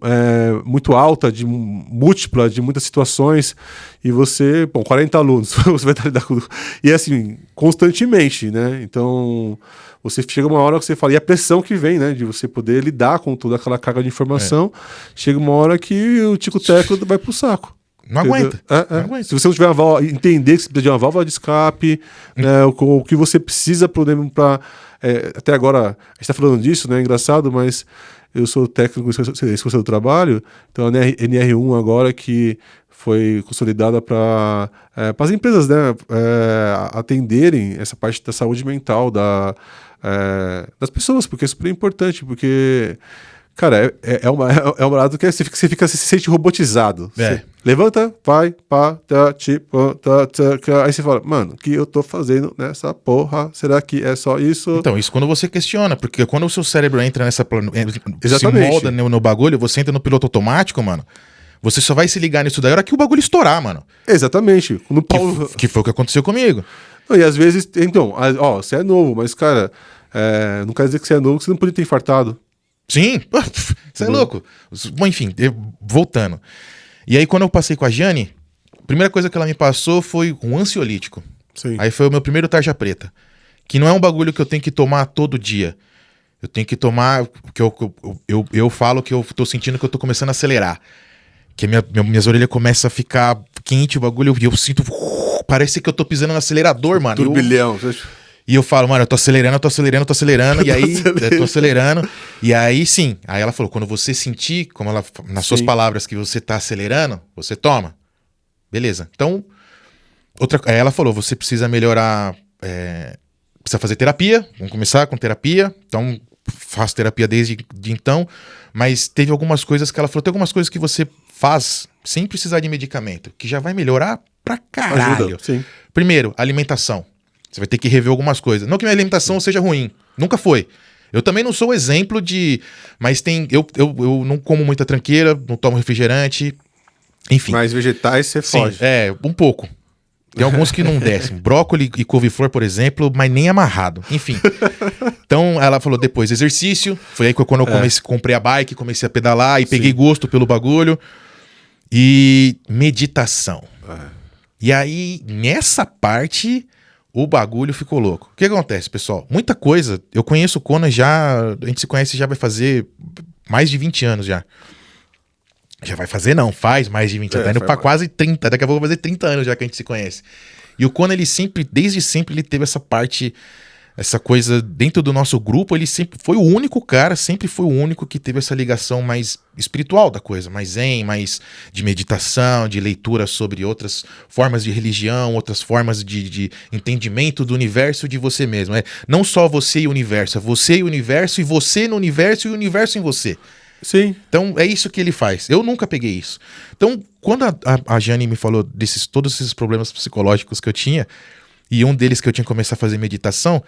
muito alta, múltipla, de muitas situações, e você, 40 alunos, você vai estar lidando com... E assim, constantemente, né? Então, você chega uma hora que você fala, e a pressão que vem, né? De você poder lidar com toda aquela carga de informação, chega uma hora que o tico-teco vai pro saco. Não aguenta. Não aguenta. Se você não tiver uma válvula, entender que você precisa de uma válvula de escape, né, o que você precisa para... até agora, a gente está falando disso, né? É engraçado, mas eu sou técnico em segurança do trabalho, então a NR1 agora que foi consolidada para as empresas, né, atenderem essa parte da saúde mental das pessoas, porque é super importante, porque... Cara, é uma lado que você se sente robotizado. Você levanta, vai, pá, aí você fala, mano, o que eu tô fazendo nessa porra? Será que é só isso? Então, isso quando você questiona, porque quando o seu cérebro entra nessa... Exatamente. Se molda no bagulho, você entra no piloto automático, mano, você só vai se ligar nisso daí na hora que o bagulho estourar, mano. Exatamente. Que foi o que aconteceu comigo. Não, e às vezes, então, você é novo, mas, cara, não quer dizer que você é novo, que você não podia ter infartado. Sim, você é louco. Bom, enfim, voltando. E aí, quando eu passei com a Jane, a primeira coisa que ela me passou foi um ansiolítico. Sim. Aí foi o meu primeiro tarja preta. Que não é um bagulho que eu tenho que tomar todo dia. Eu tenho que tomar... que eu falo que eu tô sentindo que eu tô começando a acelerar. Que minhas orelhas começam a ficar quente, o bagulho, e eu sinto... parece que eu tô pisando no acelerador, mano. Turbilhão. E eu falo, mano, eu tô acelerando. E aí, eu tô acelerando. E aí, sim. Aí ela falou, quando você sentir, como ela, nas suas palavras, que você tá acelerando, você toma. Beleza. Então, aí ela falou, você precisa melhorar, precisa fazer terapia. Vamos começar com terapia. Então, faço terapia desde então. Mas teve algumas coisas que ela falou, tem algumas coisas que você faz sem precisar de medicamento, que já vai melhorar pra caralho. Ajuda, sim. Primeiro, alimentação. Você vai ter que rever algumas coisas. Não que minha alimentação seja ruim. Nunca foi. Eu também não sou exemplo de... Mas eu não como muita tranqueira, não tomo refrigerante. Enfim. Mas vegetais você foge. Um pouco. Tem alguns que não descem. Brócoli e couve-flor, por exemplo, mas nem amarrado. Enfim. Então, ela falou depois exercício. Foi aí quando eu comprei a bike, comecei a pedalar e peguei gosto pelo bagulho. E meditação. E aí, nessa parte... o bagulho ficou louco. O que acontece, pessoal? Muita coisa, eu conheço o Conan já, a gente se conhece já vai fazer mais de 20 anos já. Já vai fazer não, faz mais de 20 anos, tá indo pra quase 30, daqui a pouco vai fazer 30 anos já que a gente se conhece. E o Conan, ele sempre, desde sempre, ele teve essa parte, essa coisa dentro do nosso grupo, ele sempre foi o único cara, sempre foi o único que teve essa ligação mais espiritual da coisa, mais zen, mais de meditação, de leitura sobre outras formas de religião, outras formas de entendimento do universo de você mesmo. É não só você e o universo, é você e o universo, e você no universo e o universo em você. Sim. Então é isso que ele faz. Eu nunca peguei isso. Então, quando a Jane me falou todos esses problemas psicológicos que eu tinha, e um deles que eu tinha que começar a fazer meditação,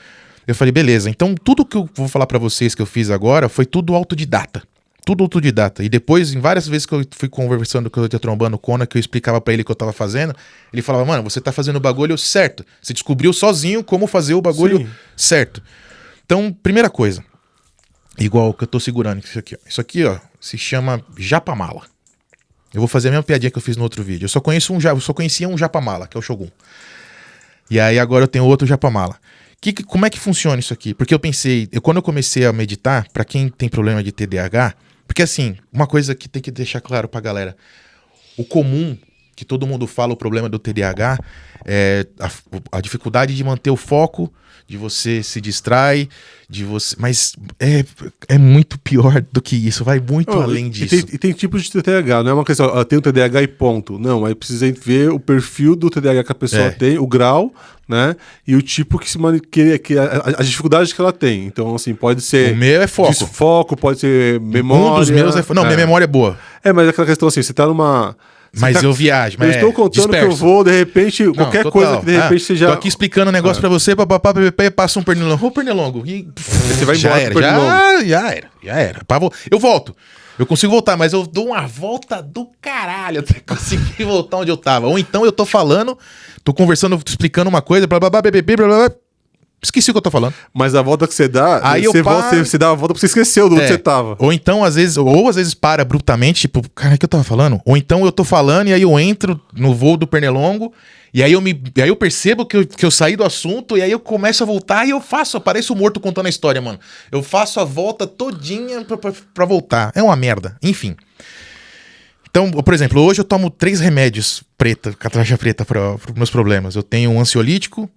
eu falei, beleza, então tudo que eu vou falar pra vocês que eu fiz agora foi tudo autodidata. Tudo autodidata. E depois, em várias vezes que eu fui conversando, que eu ia trombando o Conan, que eu explicava pra ele o que eu tava fazendo, ele falava, mano, você tá fazendo o bagulho certo. Você descobriu sozinho como fazer o bagulho certo. Então, primeira coisa, igual que eu tô segurando isso aqui, ó. Isso aqui, ó, se chama Japamala. Eu vou fazer a mesma piadinha que eu fiz no outro vídeo. Eu só conhecia um Japamala, que é o Shogun. E aí agora eu tenho outro Japamala. Como é que funciona isso aqui? Porque eu pensei, quando eu comecei a meditar, pra quem tem problema de TDAH, porque assim, uma coisa que tem que deixar claro pra galera, o comum, que todo mundo fala, o problema do TDAH, é a dificuldade de manter o foco, de você se distrai, mas é muito pior do que isso, vai muito além disso. E tem tipos de TDAH, não é uma questão, tem o TDAH e ponto. Não, aí precisa ver o perfil do TDAH que a pessoa tem, o grau, né? E o tipo as dificuldades que ela tem. Então, assim, pode ser... O meu é foco. Desfoco, pode ser memória... Um dos meus é... Não, minha memória é boa. Mas aquela questão assim, você tá numa... Mas eu viajo, mas eu estou contando disperso. Que eu vou, de repente, qualquer coisa que de repente seja... Tô aqui explicando um negócio pra você, papapá, passa um pernilongo. Ô, pernilongo. E você vai embora pro pernilongo. Já era. Eu volto. Eu consigo voltar, mas eu dou uma volta do caralho até conseguir voltar onde eu tava. Ou então eu tô falando, tô conversando, explicando uma coisa, blá, blá, blá, blá, blá, blá, blá. Esqueci o que eu tô falando. Mas a volta que você dá, aí você dá a volta porque você esqueceu do onde você tava. Ou então, às vezes para abruptamente, tipo, cara, o que eu tava falando? Ou então eu tô falando e aí eu entro no voo do pernilongo e aí eu percebo que eu saí do assunto e aí eu começo a voltar e eu pareço morto contando a história, mano. Eu faço a volta todinha pra voltar. É uma merda. Enfim. Então, por exemplo, hoje eu tomo 3 remédios catracha preta para meus problemas. Eu tenho um ansiolítico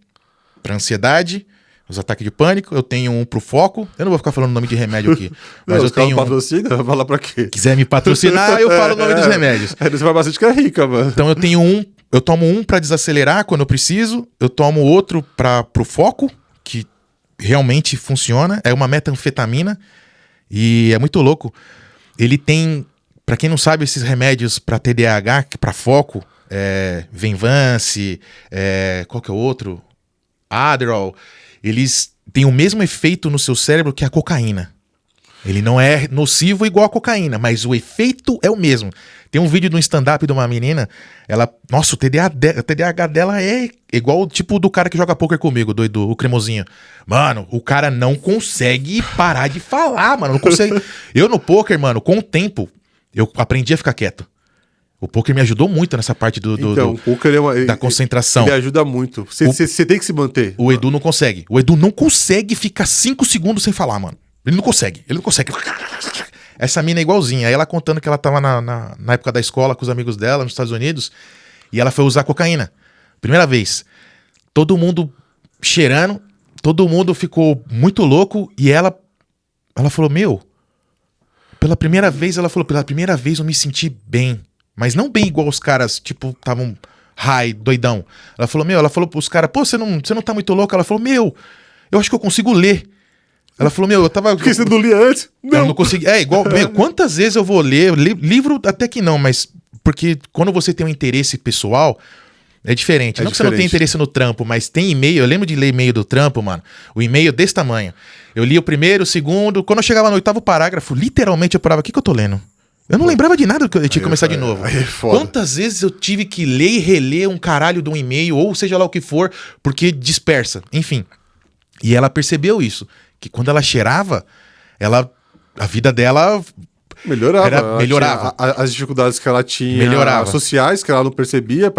pra ansiedade, os ataques de pânico, eu tenho um pro foco, eu não vou ficar falando o nome de remédio aqui, mas eu tenho patrocina, vai falar pra quê? Quiser me patrocinar, eu falo o nome dos remédios. Você vai bastante que é rica, mano. Então eu tomo um pra desacelerar quando eu preciso, eu tomo outro pro foco, que realmente funciona, é uma metanfetamina, e é muito louco. Ele tem, pra quem não sabe, esses remédios pra TDAH, pra foco, Venvance, qual que é o outro? Adderall, eles têm o mesmo efeito no seu cérebro que a cocaína. Ele não é nocivo igual a cocaína, mas o efeito é o mesmo. Tem um vídeo do stand-up de uma menina, nossa, o TDAH dela é igual o tipo do cara que joga poker comigo, doido, o cremosinho. Mano, o cara não consegue parar de falar, mano, não consegue. Eu no poker, mano, com o tempo, eu aprendi a ficar quieto. O poker me ajudou muito nessa parte o poker da concentração. Ele ajuda muito. Você tem que se manter. O Edu não consegue. O Edu não consegue ficar 5 segundos sem falar, mano. Ele não consegue. Essa mina é igualzinha. Aí ela contando que ela tava na época da escola com os amigos dela nos Estados Unidos e ela foi usar cocaína. Primeira vez. Todo mundo cheirando, todo mundo ficou muito louco e ela falou, pela primeira vez eu me senti bem. Mas não bem igual os caras, tipo, estavam high, doidão. Ela falou pros caras, pô, você não tá muito louco? Ela falou, eu acho que eu consigo ler. Ela falou, eu tava... Por que você não lia antes? Não. Eu não consegui. Igual, quantas vezes eu vou ler? Livro até que não, mas... Porque quando você tem um interesse pessoal, é diferente. Não que você não tenha interesse no trampo, mas tem e-mail. Eu lembro de ler e-mail do trampo, mano. O e-mail desse tamanho. Eu li o primeiro, o segundo. Quando eu chegava no 8º parágrafo, literalmente eu parava, o que eu tô lendo? Eu não lembrava de nada, eu tinha que começar de novo. Quantas vezes eu tive que ler e reler um caralho de um e-mail, ou seja lá o que for, porque dispersa. Enfim. E ela percebeu isso. Que quando ela cheirava, a vida dela Melhorava. As dificuldades que ela tinha sociais, que ela não percebia.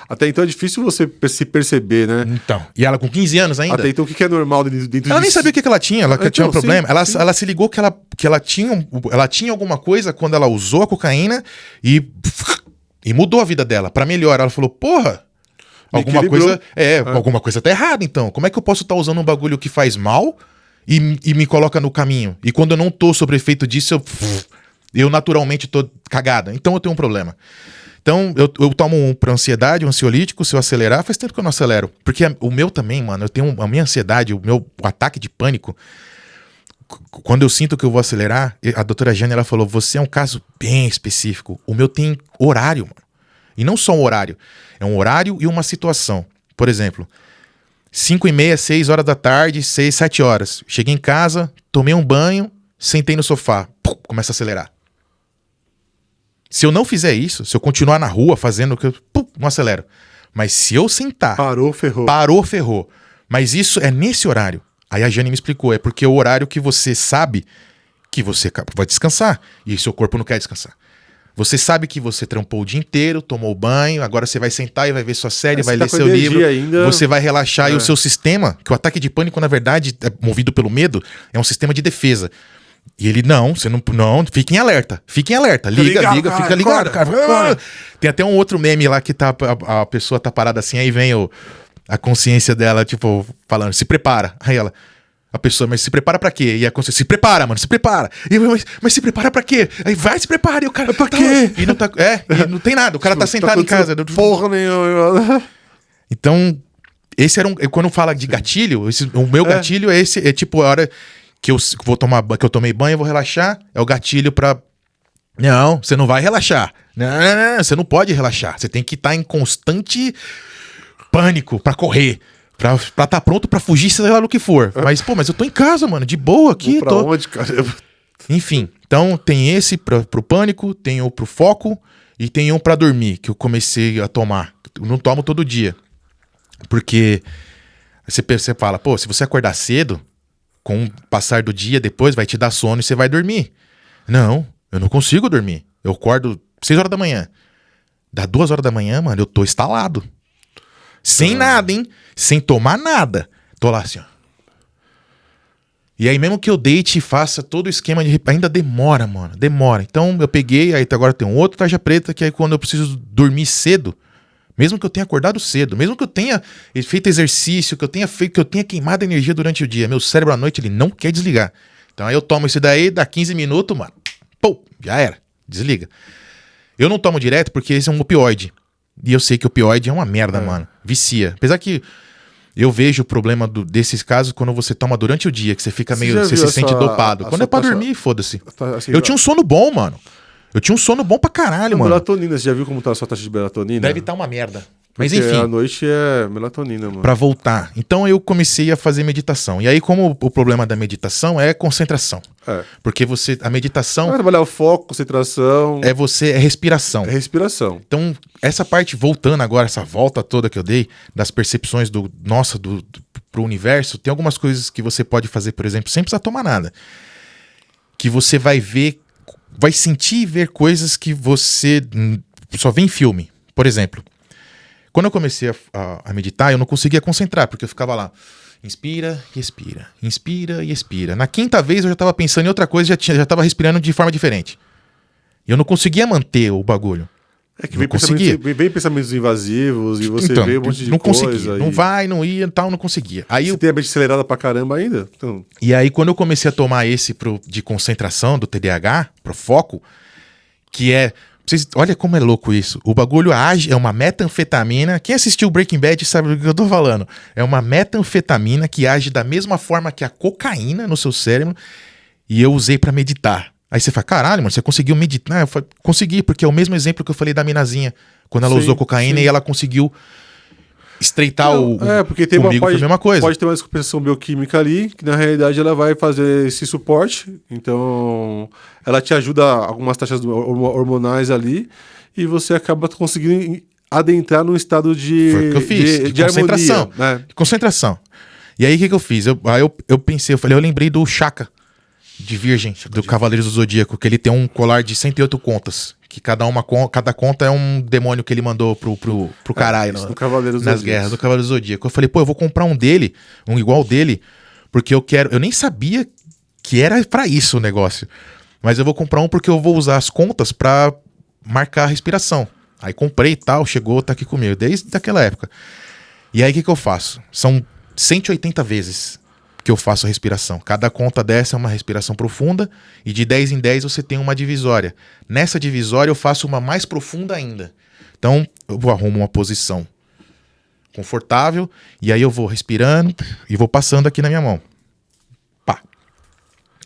Até então é difícil você se perceber, né? Então. E ela com 15 anos ainda? Até então, o que é normal dentro Ela nem sabia o que ela tinha. Ela tinha um problema. Ela se ligou que ela tinha alguma coisa quando ela usou a cocaína e mudou a vida dela pra melhor. Ela falou, porra, alguma coisa tá errada, então. Como é que eu posso estar usando um bagulho que faz mal e me coloca no caminho? E quando eu não tô sob efeito disso, eu naturalmente tô cagada. Então eu tenho um problema. Então eu tomo pra ansiedade, um ansiolítico. Se eu acelerar, faz tempo que eu não acelero. Porque o meu também, mano, eu tenho a minha ansiedade, o meu ataque de pânico. Quando eu sinto que eu vou acelerar, a doutora Jane, ela falou, você é um caso bem específico. O meu tem horário, mano. E não só um horário. É um horário e uma situação. Por exemplo, 5h30, 6 horas da tarde, 6, 7 horas. Cheguei em casa, tomei um banho, sentei no sofá. Começa a acelerar. Se eu não fizer isso, se eu continuar na rua fazendo o que eu... não acelero. Mas se eu sentar... Parou, ferrou. Parou, ferrou. Mas isso é nesse horário. Aí a Jane me explicou. É porque é o horário que você sabe que você vai descansar. E seu corpo não quer descansar. Você sabe que você trampou o dia inteiro, tomou banho, agora você vai sentar e vai ver sua série, vai ler seu livro, você vai relaxar e o seu sistema, que o ataque de pânico, na verdade, é movido pelo medo, é um sistema de defesa. E ele, não, fique em alerta, liga, fica ligado, cara. Tem até um outro meme lá que a pessoa tá parada assim, aí vem a consciência dela, tipo, falando, se prepara. Aí ela... A pessoa, mas se prepara pra quê? E a consciência, se prepara, mano, se prepara. E eu, mas se prepara pra quê? Aí vai, se prepara. E o cara, pra quê? E não tem nada. O cara tá sentado em casa. Porra nenhuma. Então, esse era quando fala de gatilho, o meu gatilho é esse, é tipo a hora que eu eu tomei banho, eu vou relaxar, é o gatilho pra... Não, você não vai relaxar. Não, você não pode relaxar. Você tem que estar em constante pânico pra correr. Pra tá pronto pra fugir, sei lá no que for. Mas eu tô em casa, mano, de boa aqui. Pra onde, cara? Enfim, então tem esse pro pânico, tem o pro foco e tem um pra dormir, que eu comecei a tomar. Eu não tomo todo dia. Porque você fala, se você acordar cedo, com o passar do dia depois vai te dar sono e você vai dormir. Não, eu não consigo dormir. Eu acordo 6 horas da manhã. Dá 2 horas da manhã, mano, eu tô instalado. Sem nada, hein? Sem tomar nada. Tô lá assim, ó. E aí mesmo que eu deite e faça todo o esquema de... Ainda demora, mano. Demora. Então eu peguei, aí agora tem um outro tarja preta, que aí quando eu preciso dormir cedo, mesmo que eu tenha acordado cedo, mesmo que eu tenha feito exercício, que eu tenha queimado energia durante o dia, meu cérebro à noite, ele não quer desligar. Então aí eu tomo isso daí, dá 15 minutos, mano. Pô, já era. Desliga. Eu não tomo direto porque esse é um opioide. E eu sei que o opioide é uma merda, mano. Vicia. Apesar que eu vejo o problema desses casos quando você toma durante o dia, que você fica você se sente dopado. Quando é pra dormir, foda-se. Assim, eu tinha um sono bom, mano. Eu tinha um sono bom pra caralho, mano. Melatonina, você já viu como tá a sua taxa de melatonina? Deve estar uma merda. Mas porque enfim. à noite é melatonina, mano. Pra voltar. Então eu comecei a fazer meditação. E aí, como o problema da meditação é concentração. Porque a meditação... Vai trabalhar o foco, concentração... É respiração. É respiração. Então, essa parte, voltando agora, essa volta toda que eu dei, das percepções pro universo, tem algumas coisas que você pode fazer, por exemplo, sem precisar tomar nada. Que você vai ver, vai sentir e ver coisas que você só vê em filme. Por exemplo... Quando eu comecei a meditar, eu não conseguia concentrar, porque eu ficava lá, inspira e expira, inspira e expira. Na 5ª vez eu já estava pensando em outra coisa, já estava respirando de forma diferente. E eu não conseguia manter o bagulho. É que vem pensamentos invasivos e você vê um monte de não coisa. Conseguia. Não vai, não ia, tal, não conseguia. Aí tem a mente acelerada pra caramba ainda? Então... E aí quando eu comecei a tomar esse de concentração do TDAH, pro foco, que é... Olha como é louco isso. O bagulho age, é uma metanfetamina. Quem assistiu Breaking Bad sabe do que eu tô falando. É uma metanfetamina que age da mesma forma que a cocaína no seu cérebro. E eu usei pra meditar. Aí você fala, caralho, mano, você conseguiu meditar? Eu falei, consegui, porque é o mesmo exemplo que eu falei da minazinha. Quando ela usou cocaína e ela conseguiu estreitar porque tem comigo, foi a mesma coisa. Pode ter uma descompensação bioquímica ali, que na realidade ela vai fazer esse suporte. Então, ela te ajuda algumas taxas hormonais ali e você acaba conseguindo adentrar num estado de, foi o que eu fiz, de concentração. Harmonia, né? Concentração. E aí o que eu fiz? Eu pensei, eu lembrei do Chaka, de Virgem, do Cavaleiros do Zodíaco, que ele tem um colar de 108 contas. Que cada conta é um demônio que ele mandou pro caralho no Cavaleiros nas guerras do Cavaleiros do Zodíaco. Eu falei, pô, eu vou comprar um dele, um igual dele, porque eu nem sabia que era pra isso o negócio. Mas eu vou comprar um porque eu vou usar as contas pra marcar a respiração. Aí comprei e tal, chegou, tá aqui comigo, desde aquela época. E aí o que eu faço? São 180 vezes que eu faço a respiração. Cada conta dessa é uma respiração profunda e de 10 em 10 você tem uma divisória. Nessa divisória eu faço uma mais profunda ainda. Então eu arrumo uma posição confortável e aí eu vou respirando e vou passando aqui na minha mão. Pá.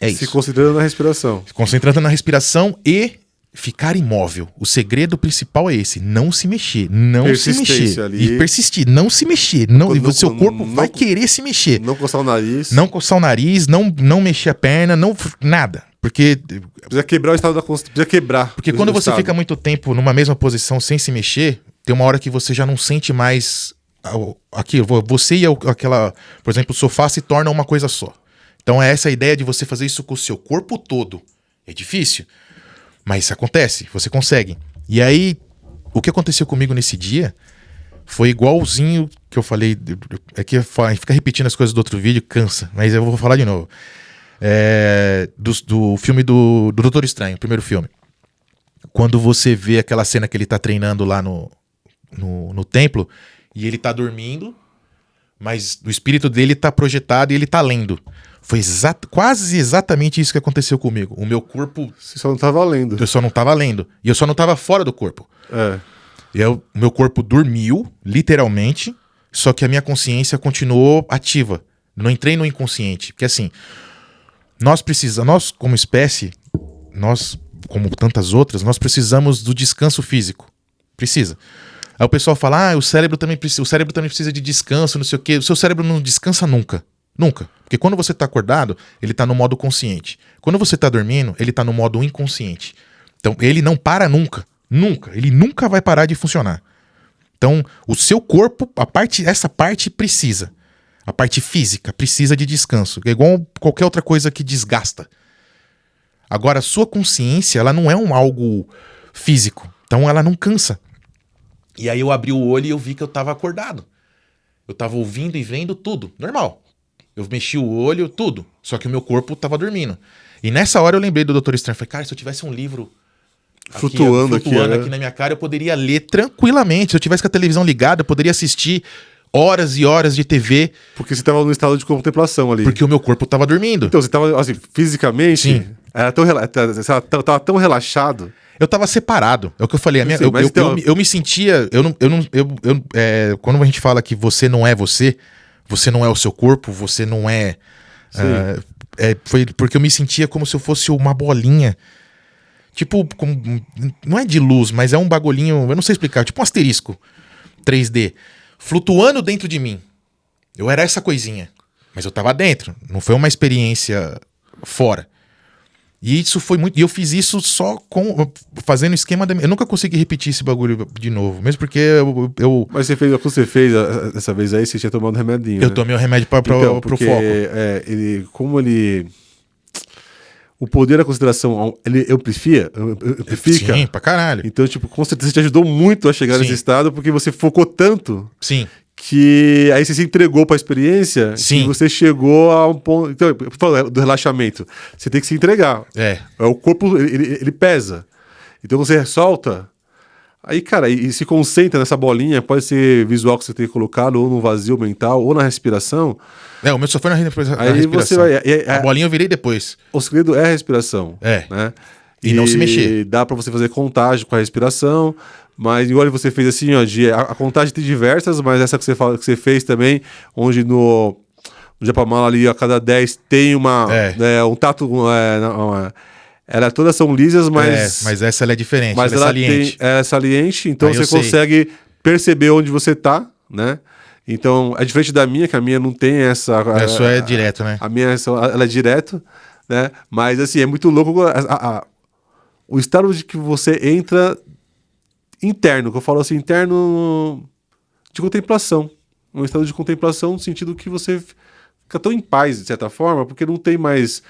É isso. Se concentrando na respiração. Concentrando na respiração e ficar imóvel. O segredo principal é esse: não se mexer, não se mexer. Ali. E persistir, não se mexer. O seu corpo vai querer se mexer. Não coçar o nariz. Não coçar o nariz, não mexer a perna, nada. Porque precisa quebrar o estado da consciência. Precisa quebrar. Porque quando você fica muito tempo numa mesma posição sem se mexer, tem uma hora que você já não sente mais aquilo. Você e aquela, por exemplo, o sofá se torna uma coisa só. Então é essa a ideia de você fazer isso com o seu corpo todo. É difícil. Mas acontece, você consegue. E aí, o que aconteceu comigo nesse dia foi igualzinho que eu falei. É que fica repetindo as coisas do outro vídeo, cansa, mas eu vou falar de novo. Do filme do Doutor Estranho, o primeiro filme. Quando você vê aquela cena que ele tá treinando lá no templo e ele tá dormindo, mas o espírito dele tá projetado e ele tá lendo. Foi quase exatamente isso que aconteceu comigo. O meu corpo... Você só não tava lendo. Eu só não tava lendo. E eu só não tava fora do corpo. E o meu corpo dormiu, literalmente, só que a minha consciência continuou ativa. Não entrei no inconsciente. Porque assim, nós como espécie, nós, como tantas outras, nós precisamos do descanso físico. Precisa. Aí o pessoal fala, o cérebro também precisa de descanso, não sei o quê. O seu cérebro não descansa nunca. Nunca. Porque quando você tá acordado, ele tá no modo consciente. Quando você tá dormindo, ele tá no modo inconsciente. Então, ele não para nunca. Nunca. Ele nunca vai parar de funcionar. Então, o seu corpo, essa parte precisa. A parte física precisa de descanso. É igual qualquer outra coisa que desgasta. Agora, a sua consciência, ela não é algo físico. Então, ela não cansa. E aí eu abri o olho e eu vi que eu tava acordado. Eu tava ouvindo e vendo tudo. Normal. Eu mexi o olho, tudo. Só que o meu corpo tava dormindo. E nessa hora eu lembrei do Doutor Estranho. Falei, cara, se eu tivesse um livro flutuando aqui na minha cara, eu poderia ler tranquilamente. Se eu tivesse com a televisão ligada, eu poderia assistir horas e horas de TV. Porque você tava no estado de contemplação ali. Porque o meu corpo tava dormindo. Então, você tava, assim, fisicamente... Sim. Você tava tão relaxado. Eu tava separado. É o que eu falei. Eu me sentia... quando a gente fala que você não é você... Você não é o seu corpo, você não é... foi porque eu me sentia como se eu fosse uma bolinha. Tipo, não é de luz, mas é um bagulhinho... Eu não sei explicar. Tipo um asterisco 3D. Flutuando dentro de mim. Eu era essa coisinha. Mas eu tava dentro. Não foi uma experiência fora. E isso foi muito... E eu fiz isso só fazendo esquema... Eu nunca consegui repetir esse bagulho de novo. Mesmo porque eu... Mas quando você fez dessa vez aí, você tinha tomado um remedinho, Eu tomei o remédio pro foco. O poder da consideração, ele amplifica. Sim, pra caralho. Então, tipo, com certeza te ajudou muito a chegar nesse estado, porque você focou tanto... Sim. Que aí você se entregou para a experiência. Sim. E você chegou a um ponto... Então, eu falo do relaxamento. Você tem que se entregar. O corpo, ele pesa. Então, você solta... Aí, cara, e se concentra nessa bolinha. Pode ser visual que você tenha colocado, ou no vazio mental, ou na respiração. O meu só foi na respiração. Aí você vai... A bolinha eu virei depois. O segredo é a respiração. Né? E não se mexer. Dá para você fazer contágio com a respiração... Mas igual você fez assim, ó, a contagem tem diversas, mas essa que você fez também, onde no Japamala ali, a cada 10 tem um tato... Elas todas são lisas, mas... mas essa ela é diferente, mas ela é saliente. É saliente, então aí você consegue perceber onde você tá, né? Então, é diferente da minha, que a minha não tem essa... A sua é direto, né? A minha, ela é direto, né? Mas assim, é muito louco o estado de que você entra... interno, que eu falo assim, interno de contemplação. Um estado de contemplação no sentido que você fica tão em paz, de certa forma, porque não tem mais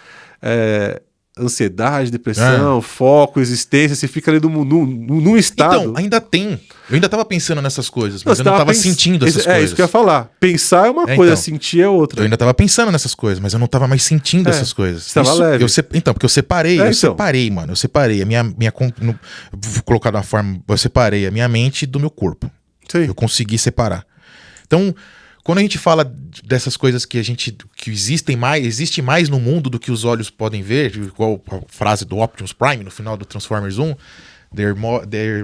ansiedade, depressão, foco, existência, você fica ali num estado. Então, ainda tem. Eu ainda tava pensando nessas coisas, mas eu não tava sentindo essas coisas. É isso que eu ia falar. Pensar é uma coisa, então, sentir é outra. Eu ainda tava pensando nessas coisas, mas eu não tava mais sentindo essas coisas. Você tava leve. Então, porque eu separei, separei, mano. Eu separei. Vou colocar de uma forma, eu separei a minha mente do meu corpo. Sim. Eu consegui separar. Então, quando a gente fala dessas coisas que existe mais no mundo do que os olhos podem ver, igual a frase do Optimus Prime no final do Transformers 1, they're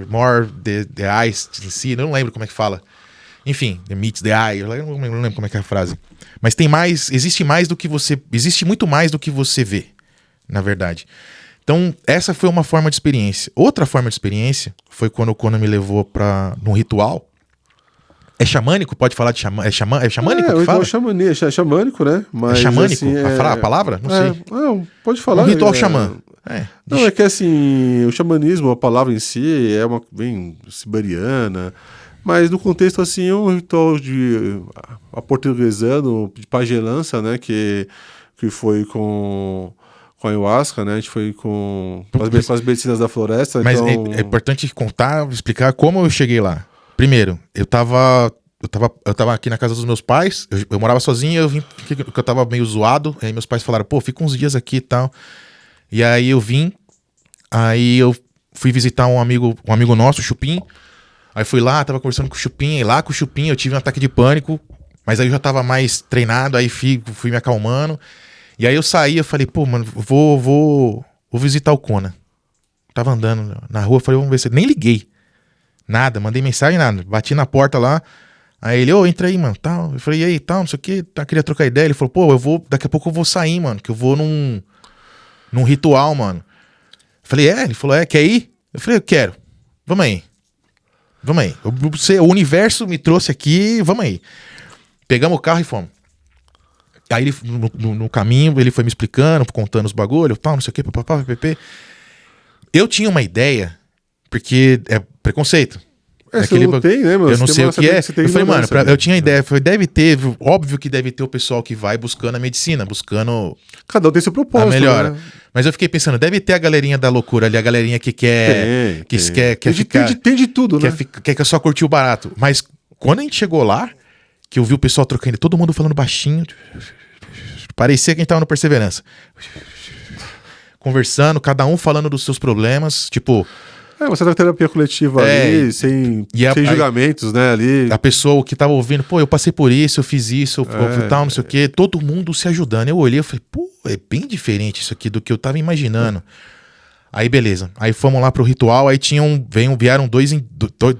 more the eyes in si, eu não lembro como é que fala. Enfim, the meets the eye, eu não lembro como é que é a frase. Mas existe muito mais do que você vê, na verdade. Então, essa foi uma forma de experiência. Outra forma de experiência foi quando o Conan me levou num ritual. É xamânico? Pode falar de xamânico? É xamânico que fala? É xamânico, né? Mas, é xamânico? Assim, a palavra? Não sei. Não, pode falar. Um ritual xamã. Não, é que assim, o xamanismo, a palavra em si, é uma bem siberiana, mas no contexto assim, é um ritual de aportuguesano, de pagelança, né? Que foi com a ayahuasca, né? A gente foi com as medicinas da floresta. Mas então... é importante explicar como eu cheguei lá. Primeiro, eu tava aqui na casa dos meus pais, eu morava sozinho, eu tava meio zoado, aí meus pais falaram, pô, fica uns dias aqui e tal. E aí eu eu fui visitar um amigo nosso, o Chupim, aí fui lá, tava conversando com o Chupim, e lá com o Chupim eu tive um ataque de pânico, mas aí eu já tava mais treinado, aí fui me acalmando, e aí eu saí, eu falei, pô, mano, vou visitar o Conan. Tava andando na rua, falei, vamos ver se... Nem liguei. Nada, mandei mensagem, nada. Bati na porta lá. Aí ele, entra aí, mano, tal. Eu falei, e aí, tal, não sei o que. Queria trocar ideia. Ele falou, pô, daqui a pouco eu vou sair, mano, que eu vou num ritual, mano. Eu falei, Ele falou, quer ir? Eu falei, eu quero. Vamos aí. O universo me trouxe aqui, vamos aí. Pegamos o carro e fomos. Aí ele, no caminho, ele foi me explicando, contando os bagulhos, tal, não sei o que, papapá, pp. Eu tinha uma ideia, porque é preconceito. Você não tem, né, mano? Eu não sei o que é. Eu falei, mano, né? eu tinha ideia. Óbvio que deve ter o pessoal que vai buscando a medicina, buscando... Cada um tem seu propósito, melhora. Né? Mas eu fiquei pensando, deve ter a galerinha da loucura ali, a galerinha que quer... Quer ficar... Tem de tudo, né? Quer só curtir o barato. Mas quando a gente chegou lá, que eu vi o pessoal trocando, todo mundo falando baixinho, parecia que a gente tava no Perseverança. Conversando, cada um falando dos seus problemas, tipo... Você tá terapia coletiva ali, sem julgamentos, né, ali. A pessoa que tava ouvindo, pô, eu passei por isso, eu fiz isso, tal, não sei o quê. Todo mundo se ajudando. Eu olhei e falei, pô, é bem diferente isso aqui do que eu tava imaginando. Aí, beleza. Aí fomos lá pro ritual, aí vieram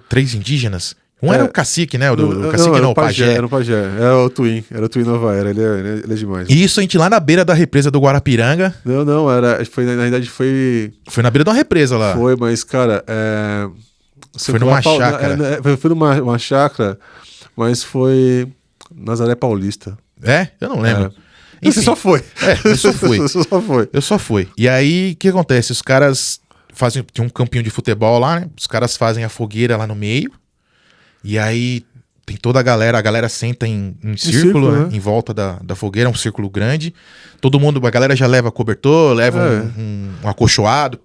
três indígenas. Um era o cacique, né? O cacique não, o pajé. Era o pajé. Era o Twin Nova Era. Ele é demais. E isso a gente lá na beira da represa do Guarapiranga. Não, na verdade foi... Foi na beira de uma represa lá. Foi, mas, cara... Foi numa chácara. Foi numa chácara, mas foi Nazaré Paulista. Eu não lembro. Enfim, você só foi. Eu só fui. Você só foi. Eu só fui. E aí, o que acontece? Os caras tem um campinho de futebol lá, né? Os caras fazem a fogueira lá no meio. E aí tem toda a galera senta em círculo, né? Em volta da fogueira, um círculo grande. A galera já leva cobertor, leva um acolchoado,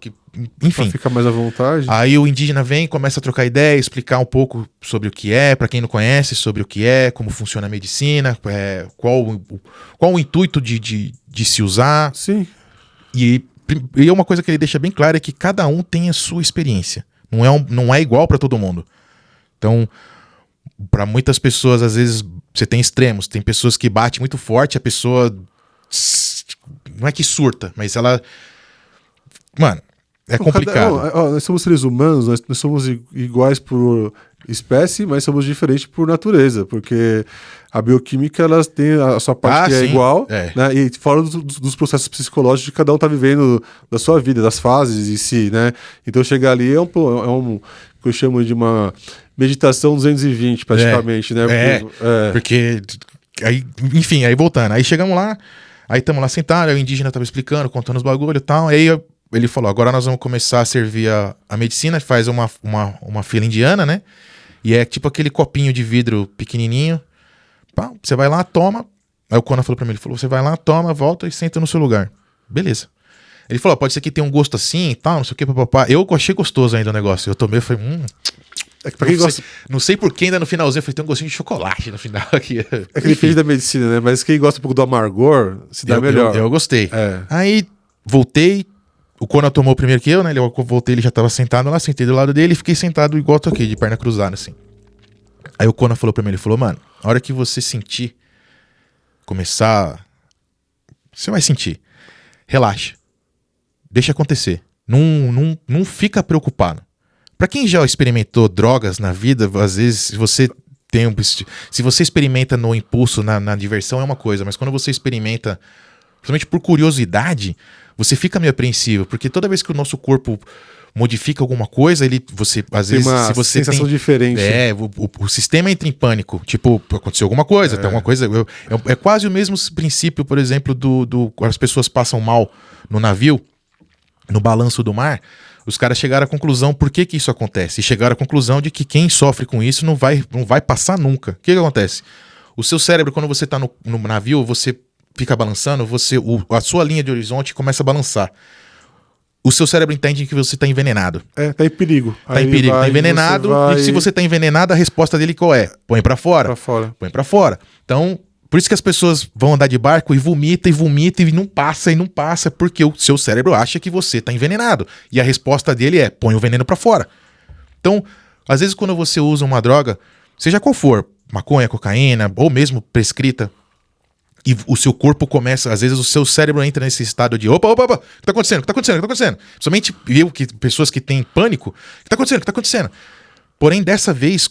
enfim. Fica mais à vontade. Aí o indígena vem, começa a trocar ideia, explicar um pouco sobre o que é, pra quem não conhece, sobre o que é, como funciona a medicina, qual o intuito de se usar. Sim. E uma coisa que ele deixa bem claro é que cada um tem a sua experiência. Não é igual pra todo mundo. Então, para muitas pessoas, às vezes, você tem extremos. Tem pessoas que batem muito forte, a pessoa não é que surta, mas ela... Mano, é complicado. Nós somos seres humanos, nós somos iguais por espécie, mas somos diferentes por natureza, porque a bioquímica, elas têm a sua parte que é igual, né? E fora dos processos psicológicos que cada um tá vivendo da sua vida, das fases em si, né? Então chegar ali é um que eu chamo de uma meditação 220, praticamente, né? Porque aí, enfim, aí voltando, aí chegamos lá, aí estamos lá sentados, aí o indígena tava explicando, contando os bagulho e tal, aí ele falou, agora nós vamos começar a servir a medicina, faz uma fila indiana, né? E é tipo aquele copinho de vidro pequenininho. Pá, você vai lá, toma. Aí o Conan falou pra mim, ele falou, você vai lá, toma, volta e senta no seu lugar. beleza. Ele falou, pode ser que tenha um gosto assim e tal, não sei o que, papapá. Eu achei gostoso ainda o negócio. Eu tomei, eu falei, É que pra quem gosta... não sei por que ainda no finalzinho, eu falei, tem um gostinho de chocolate no final aqui. É que ele fez da medicina, né? Mas quem gosta um pouco do amargor, se dá melhor. Eu gostei. É. Aí, voltei, o Conan tomou primeiro que eu, né? Eu voltei, ele já tava sentado lá, sentei do lado dele e fiquei sentado igual eu tô aqui, de perna cruzada, assim. Aí o Conan falou pra mim, ele falou, mano, a hora que você sentir, começar... Você vai sentir. Relaxa. Deixa acontecer. Não fica preocupado. Pra quem já experimentou drogas na vida, às vezes, se você experimenta no impulso, na diversão, é uma coisa. Mas quando você experimenta, principalmente por curiosidade, você fica meio apreensivo. Porque toda vez que o nosso corpo modifica alguma coisa, você às vezes, uma se você sensação diferente. O sistema entra em pânico. Tipo, aconteceu alguma coisa, tem alguma coisa. É quase o mesmo princípio, por exemplo, quando as pessoas passam mal no navio, no balanço do mar. Os caras chegaram à conclusão, por que isso acontece? E chegaram à conclusão de que quem sofre com isso não vai passar nunca. O que acontece? O seu cérebro, quando você está no navio, você fica balançando, a sua linha de horizonte começa a balançar. O seu cérebro entende que você está envenenado. Tá em perigo. Tá em perigo, tá envenenado. E se você tá envenenado, a resposta dele qual é? Põe pra fora. Pra fora. Põe pra fora. Então, por isso que as pessoas vão andar de barco e vomita e não passa, porque o seu cérebro acha que você tá envenenado. E a resposta dele é, põe o veneno pra fora. Então, às vezes quando você usa uma droga, seja qual for, maconha, cocaína, ou mesmo prescrita, e o seu corpo começa, às vezes o seu cérebro entra nesse estado de opa, o que tá acontecendo? Principalmente pessoas que têm pânico, o que tá acontecendo? Porém, dessa vez,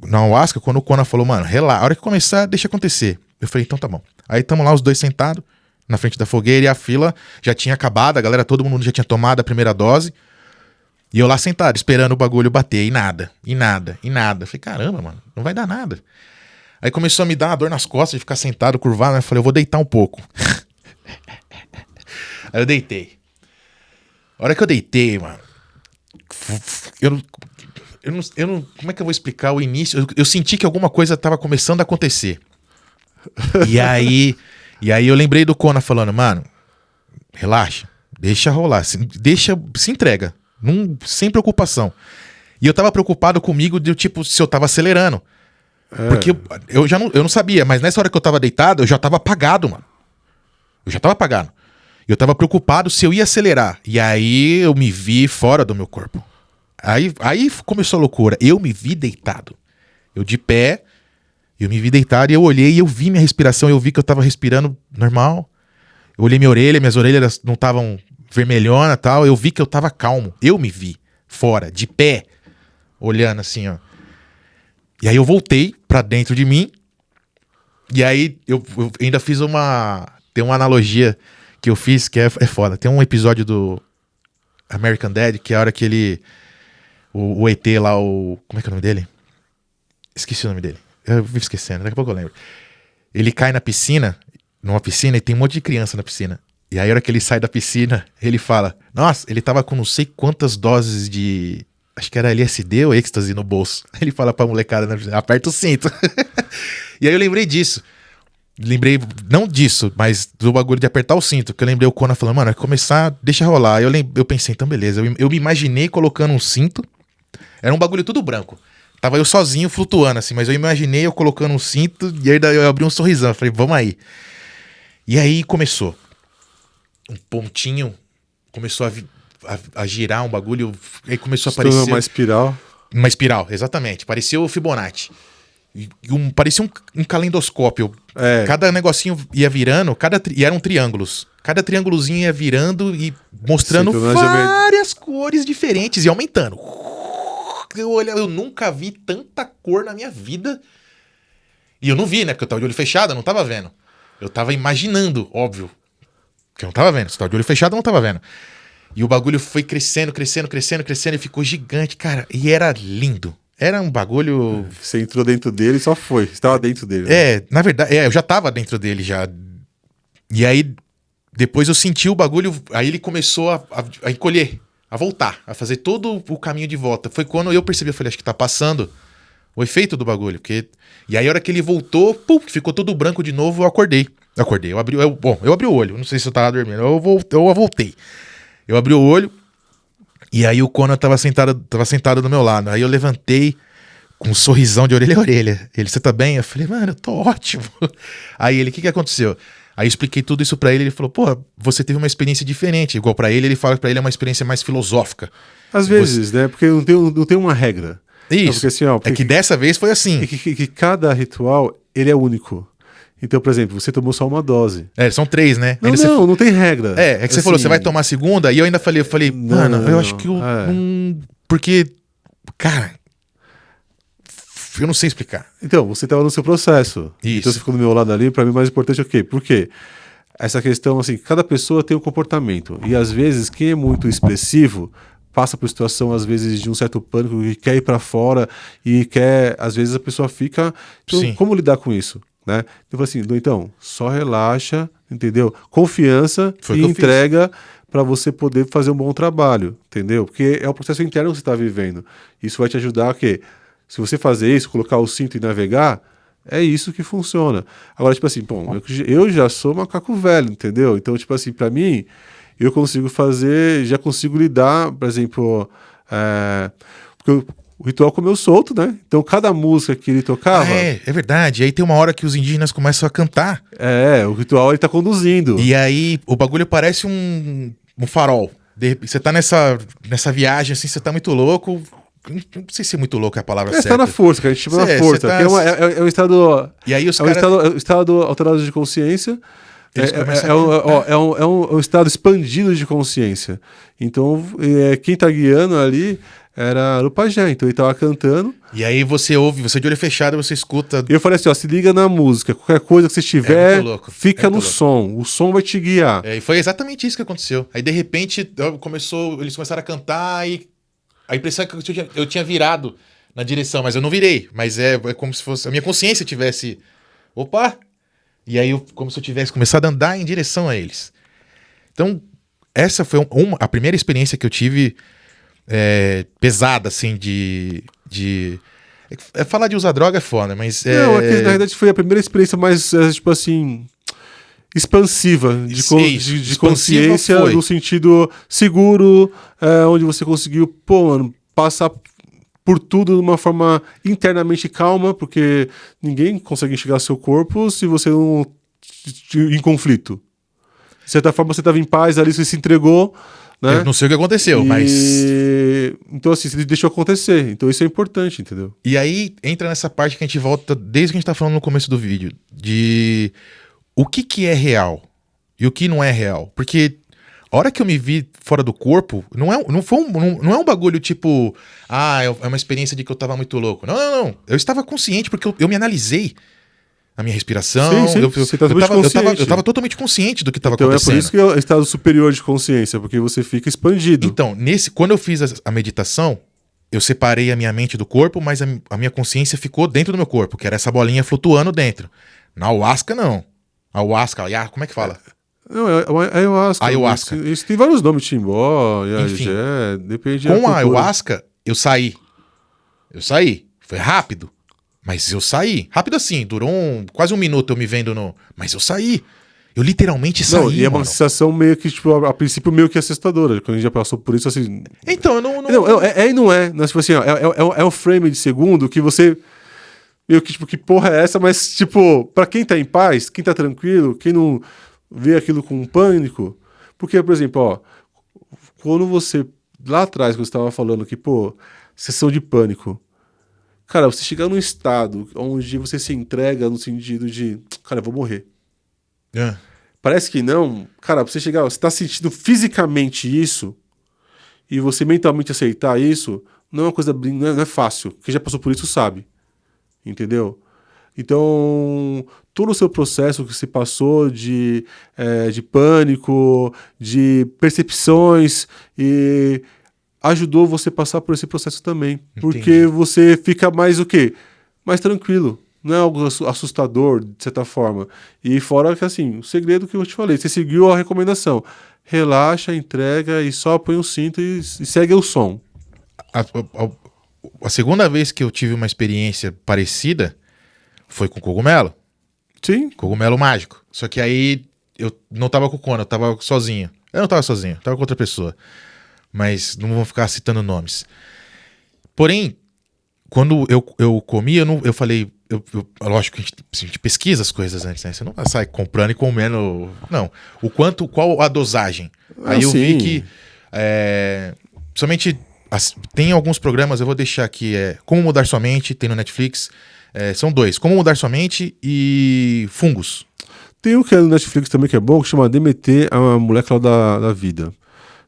na ayahuasca, quando o Conan falou, mano, relaxa, a hora que começar, deixa acontecer. Eu falei, então tá bom. Aí tamo lá os dois sentados, na frente da fogueira, e a fila já tinha acabado, todo mundo já tinha tomado a primeira dose, e eu lá sentado, esperando o bagulho bater, e nada. Eu falei, caramba, mano, não vai dar nada. Aí começou a me dar uma dor nas costas de ficar sentado, curvado, né? Eu falei, eu vou deitar um pouco. Aí eu deitei. A hora que eu deitei, mano, eu não, como é que eu vou explicar o início? Eu senti que alguma coisa tava começando a acontecer. E aí eu lembrei do Conan falando, mano, relaxa, deixa rolar, se entrega, sem preocupação. E eu tava preocupado comigo de tipo, se eu tava acelerando. Porque eu não sabia, mas nessa hora que eu tava deitado, eu já tava apagado, mano. Eu tava preocupado se eu ia acelerar. E aí eu me vi fora do meu corpo. Aí começou a loucura. Eu me vi deitado. Eu de pé, eu me vi deitado e eu olhei e eu vi minha respiração. Eu vi que eu tava respirando normal. Eu olhei minhas orelhas não estavam vermelhona e tal. Eu vi que eu tava calmo. Eu me vi fora, de pé, olhando assim, ó. E aí eu voltei pra dentro de mim. E aí eu ainda fiz tem uma analogia que eu fiz que é foda. Tem um episódio do American Dad que é a hora que o ET lá, como é que é o nome dele? Esqueci o nome dele. Eu vivo esquecendo, daqui a pouco eu lembro. Ele cai numa piscina e tem um monte de criança na piscina. E aí a hora que ele sai da piscina, ele fala, nossa, ele tava com não sei quantas doses de... Acho que era LSD ou êxtase no bolso. Ele fala pra molecada, aperta o cinto. E aí eu lembrei disso. Lembrei, não disso, mas do bagulho de apertar o cinto. Que eu lembrei o Conan falando, mano, vai começar, deixa rolar. Aí eu pensei, então beleza. Eu me imaginei colocando um cinto. Era um bagulho tudo branco. Tava eu sozinho flutuando assim, mas eu imaginei eu colocando um cinto. E aí eu abri um sorrisão. Eu falei, vamos aí. E aí começou. Um pontinho começou a girar um bagulho, aí começou a aparecer... uma espiral. Uma espiral, exatamente. Parecia o Fibonacci. Parecia um calendoscópio. Cada negocinho ia virando, e eram triângulos. Cada triângulozinho ia virando e mostrando várias cores diferentes e aumentando. Eu nunca vi tanta cor na minha vida. E eu não vi, né? Porque eu tava de olho fechado, eu não tava vendo. Eu tava imaginando, óbvio. Que eu não tava vendo. Se tava de olho fechado, eu não tava vendo. E o bagulho foi crescendo e ficou gigante, cara. E era lindo. Era um bagulho... Você entrou dentro dele e só foi. Você tava dentro dele. Né? Na verdade, eu já tava dentro dele já. E aí, depois eu senti o bagulho... Aí ele começou a encolher, a voltar, a fazer todo o caminho de volta. Foi quando eu percebi, eu falei, acho que tá passando o efeito do bagulho. E aí, a hora que ele voltou, ficou todo branco de novo, eu acordei. Eu acordei, eu abri o olho, não sei se eu tava dormindo, eu voltei. Eu abri o olho, e aí o Conan tava sentado do meu lado. Aí eu levantei com um sorrisão de orelha a orelha. Ele, você tá bem? Eu falei, mano, eu tô ótimo. Aí ele, o que aconteceu? Aí eu expliquei tudo isso pra ele, ele falou, pô, você teve uma experiência diferente. Igual pra ele fala que pra ele é uma experiência mais filosófica. Às vezes, né? Porque não tem uma regra. Isso, porque, assim, ó, é que dessa vez foi assim. Que cada ritual, ele é único. Então, por exemplo, você tomou só uma dose. São 3, né? Não tem regra. É que você assim, falou, você vai tomar a segunda, e eu ainda falei, mano, eu acho que porque, cara, eu não sei explicar. Então, você estava no seu processo. Isso. Então você ficou do meu lado ali, pra mim o mais importante é o quê? Por quê? Essa questão, assim, cada pessoa tem um comportamento. E às vezes, quem é muito expressivo passa por situação, às vezes, de um certo pânico, que quer ir pra fora e quer, às vezes a pessoa fica... Então, Sim. como lidar com isso? Né? Então, assim, então, só relaxa, entendeu? Confiança Foi e que eu entrega para você poder fazer um bom trabalho, entendeu? Porque é o processo interno que você está vivendo. Isso vai te ajudar a quê? Se você fazer isso, colocar o cinto e navegar, é isso que funciona. Agora, tipo assim, bom, eu já sou macaco velho, entendeu? Então, tipo assim, para mim, eu consigo fazer, já consigo lidar, por exemplo, porque o ritual comeu solto, né? Então, cada música que ele tocava... É verdade. E aí tem uma hora que os indígenas começam a cantar. O ritual ele tá conduzindo. E aí o bagulho parece um farol. Você tá nessa viagem, assim, você tá muito louco. Não sei se é muito louco é a palavra certa. Você tá na força, que a gente chama na força. Tá... Que é um estado... E aí os um estado alterado de consciência. É um estado expandido de consciência. Então, quem tá guiando ali era o pajé. Então ele tava cantando. E aí você ouve, você de olho fechado, você escuta... E eu falei assim, ó, se liga na música. Qualquer coisa que você tiver, fica no som. O som vai te guiar. E foi exatamente isso que aconteceu. Aí, de repente, eles começaram a cantar e... A impressão é que eu tinha virado na direção, mas eu não virei. Mas é como se fosse... A minha consciência tivesse... Opa! E aí, como se eu tivesse começado a andar em direção a eles. Então, essa foi a primeira experiência que eu tive pesada, assim, de... Falar de usar droga é foda, mas... Não, é que, na verdade foi a primeira experiência mais, tipo assim... expansiva de consciência, no sentido seguro, onde você conseguiu, passar por tudo de uma forma internamente calma, porque ninguém consegue enxergar seu corpo se você não em conflito. De certa forma, você estava em paz ali, você se entregou, né? Eu não sei o que aconteceu, mas... Então, assim, você deixou acontecer. Então, isso é importante, entendeu? E aí, entra nessa parte que a gente volta, desde que a gente tá falando no começo do vídeo, de... O que é real e o que não é real? Porque a hora que eu me vi fora do corpo, não é um bagulho tipo... é uma experiência de que eu tava muito louco. Não. Eu estava consciente porque eu me analisei. A minha respiração. Sim. Eu tava totalmente consciente do que estava acontecendo. Então é por isso que é o estado superior de consciência, porque você fica expandido. Então, quando eu fiz a meditação, eu separei a minha mente do corpo, mas a minha consciência ficou dentro do meu corpo, que era essa bolinha flutuando dentro. Na ayahuasca, não. Ayahuasca, como é que fala? Não, é ayahuasca. Ayahuasca. Isso tem vários nomes, timbó, depende. Com a ayahuasca, eu saí. Foi rápido, mas eu saí. Rápido assim, durou quase um minuto eu me vendo mas eu saí. Eu literalmente saí, e é uma sensação meio que, tipo, a princípio meio que assustadora. Quando a gente já passou por isso, assim... Então, eu não... Não é. Tipo assim, ó, é um frame de segundo que você... Meio que, tipo, que porra é essa? Mas, tipo, pra quem tá em paz, quem tá tranquilo, quem não vê aquilo com pânico... Porque, por exemplo, ó... Quando você... Lá atrás, quando você tava falando que, sessão de pânico... Cara, você chegar num estado onde você se entrega no sentido de... Cara, eu vou morrer. Parece que não. Cara, pra você chegar... Você tá sentindo fisicamente isso... E você mentalmente aceitar isso... Não é uma coisa... Não é fácil. Quem já passou por isso sabe. Entendeu? Então, todo o seu processo que se passou de pânico, de percepções, e ajudou você a passar por esse processo também. Entendi. Porque você fica mais o quê? Mais tranquilo. Não é algo assustador, de certa forma. E fora que, assim, o segredo que eu te falei, você seguiu a recomendação. Relaxa, entrega e só põe o cinto e segue o som. A segunda vez que eu tive uma experiência parecida foi com cogumelo. Sim. Cogumelo mágico. Só que aí eu não tava com o Conan, eu tava sozinho. Eu não tava sozinho, eu tava com outra pessoa. Mas não vou ficar citando nomes. Porém, quando eu comi, eu falei... lógico que a gente pesquisa as coisas antes, né? Você não sai comprando e comendo... Não. Qual a dosagem? Aí eu vi que... somente... Tem alguns programas, eu vou deixar aqui, Como Mudar Sua Mente, tem no Netflix. São 2, Como Mudar Sua Mente e Fungos. Tem um que é no Netflix também que é bom, que chama DMT, a molécula da vida.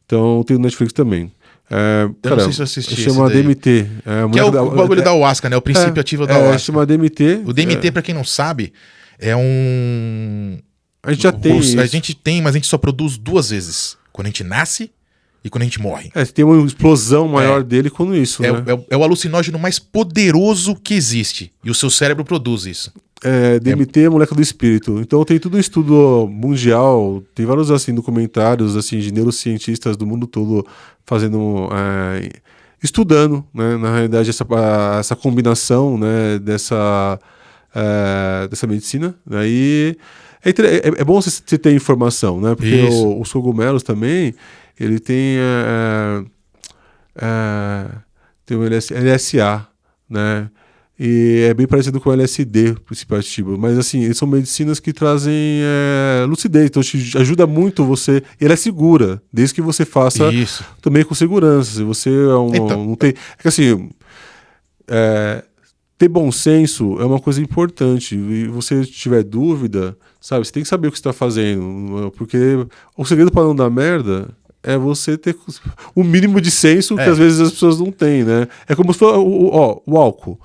Então tem no Netflix também. Eu não sei se eu assisti. Chama DMT. Que é o bagulho da ayahuasca, né? O princípio ativo da ayahuasca. Chama DMT. O DMT, pra quem não sabe, é um... A gente já tem isso. A gente tem, mas a gente só produz 2 vezes. Quando a gente nasce e quando a gente morre. Tem uma explosão maior dele quando isso, né? É o alucinógeno mais poderoso que existe. E o seu cérebro produz isso. DMT é molécula do espírito. Então tem tudo um estudo mundial, tem vários assim documentários assim de neurocientistas do mundo todo fazendo, estudando, né, na realidade essa combinação, né, dessa medicina. Aí é bom você ter informação, né? Porque os cogumelos também, ele tem tem o LSA, né? E é bem parecido com o LSD, o princípio ativo. Mas assim, são medicinas que trazem lucidez. Então te ajuda muito você. E ela é segura, desde que você faça também com segurança. Se você não tem. É que assim, ter bom senso é uma coisa importante. E você tiver dúvida, sabe, você tem que saber o que você está fazendo. Porque o segredo para não dar merda é você ter o mínimo de senso que às vezes as pessoas não têm, né? É como se fosse o álcool.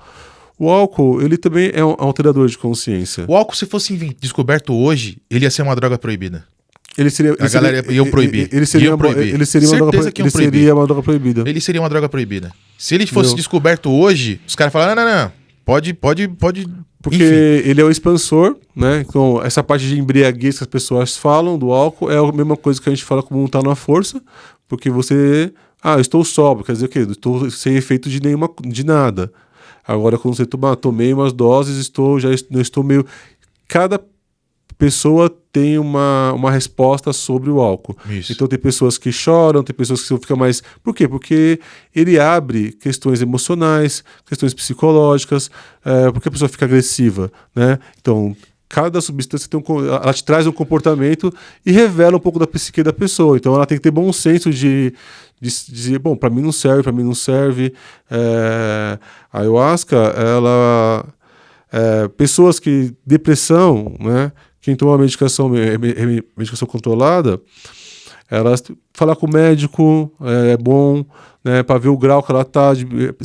O álcool, ele também é um alterador de consciência. O álcool, se fosse descoberto hoje, ele ia ser uma droga proibida. Ele seria proibir. Ele seria uma droga proibida. Ele seria uma droga proibida. Se ele fosse descoberto hoje, os caras falaram, não. Pode. Porque enfim. ele é o expansor, né? Então, essa parte de embriaguez que as pessoas falam do álcool é a mesma coisa que a gente fala como não tá na força, porque você... eu estou sóbrio, quer dizer o quê? Eu estou sem efeito de nada. Agora, quando você tomei umas doses, não estou meio... Cada pessoa tem uma resposta sobre o álcool. Isso. Então tem pessoas que choram, tem pessoas que ficam mais... Por quê? Porque ele abre questões emocionais, questões psicológicas, porque a pessoa fica agressiva, né? Então, cada substância ela te traz um comportamento e revela um pouco da psique da pessoa. Então ela tem que ter bom senso de dizer, bom, para mim não serve. A ayahuasca, ela... pessoas que... Depressão, né? Quem toma medicação controlada, elas falar com o médico é bom, né, para ver o grau que ela está,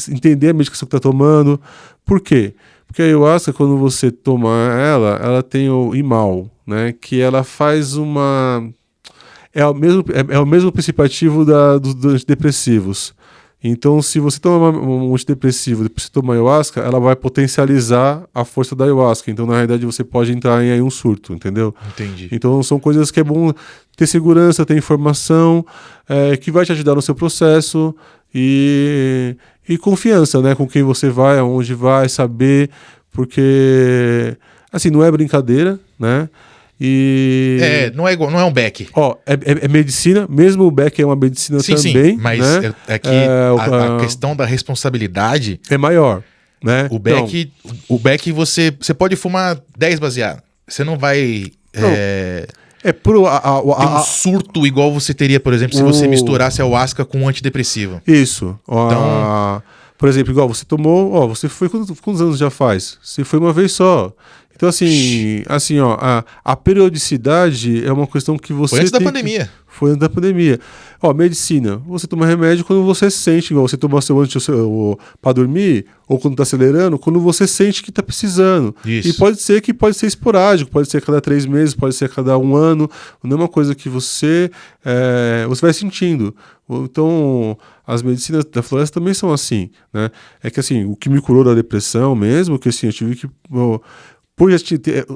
entender a medicação que está tomando. Por quê? Porque a ayahuasca, quando você toma ela tem o imal, né, que ela faz uma... É o mesmo princípio ativo dos antidepressivos. Então, se você toma um antidepressivo e depois você toma ayahuasca, ela vai potencializar a força da ayahuasca. Então, na realidade, você pode entrar em um surto, entendeu? Entendi. Então, são coisas que é bom ter segurança, ter informação, que vai te ajudar no seu processo e confiança, né? Com quem você vai, aonde vai, saber, porque, assim, não é brincadeira, né? Não é um Beck. É medicina, mesmo o Beck é uma medicina também. Sim, mas né? é que a questão da responsabilidade é maior, né? O Beck você pode fumar 10 baseados. Você não vai ter um surto igual você teria, por exemplo, se você misturasse a ayahuasca com um antidepressivo. Isso. Então, por exemplo, igual você tomou, você foi quantos anos já faz? Você foi uma vez só. Então, assim, a periodicidade é uma questão que você... Foi antes da pandemia. Foi antes da pandemia. Medicina. Você toma remédio quando você sente, igual você toma seu para dormir, ou quando está acelerando, quando você sente que está precisando. Isso. E pode ser esporádico, pode ser a cada 3 meses, pode ser a cada 1 ano. Não é uma coisa que você vai sentindo. Então, as medicinas da floresta também são assim, né? É que, assim, o que me curou da depressão mesmo, que, assim, eu tive que... por já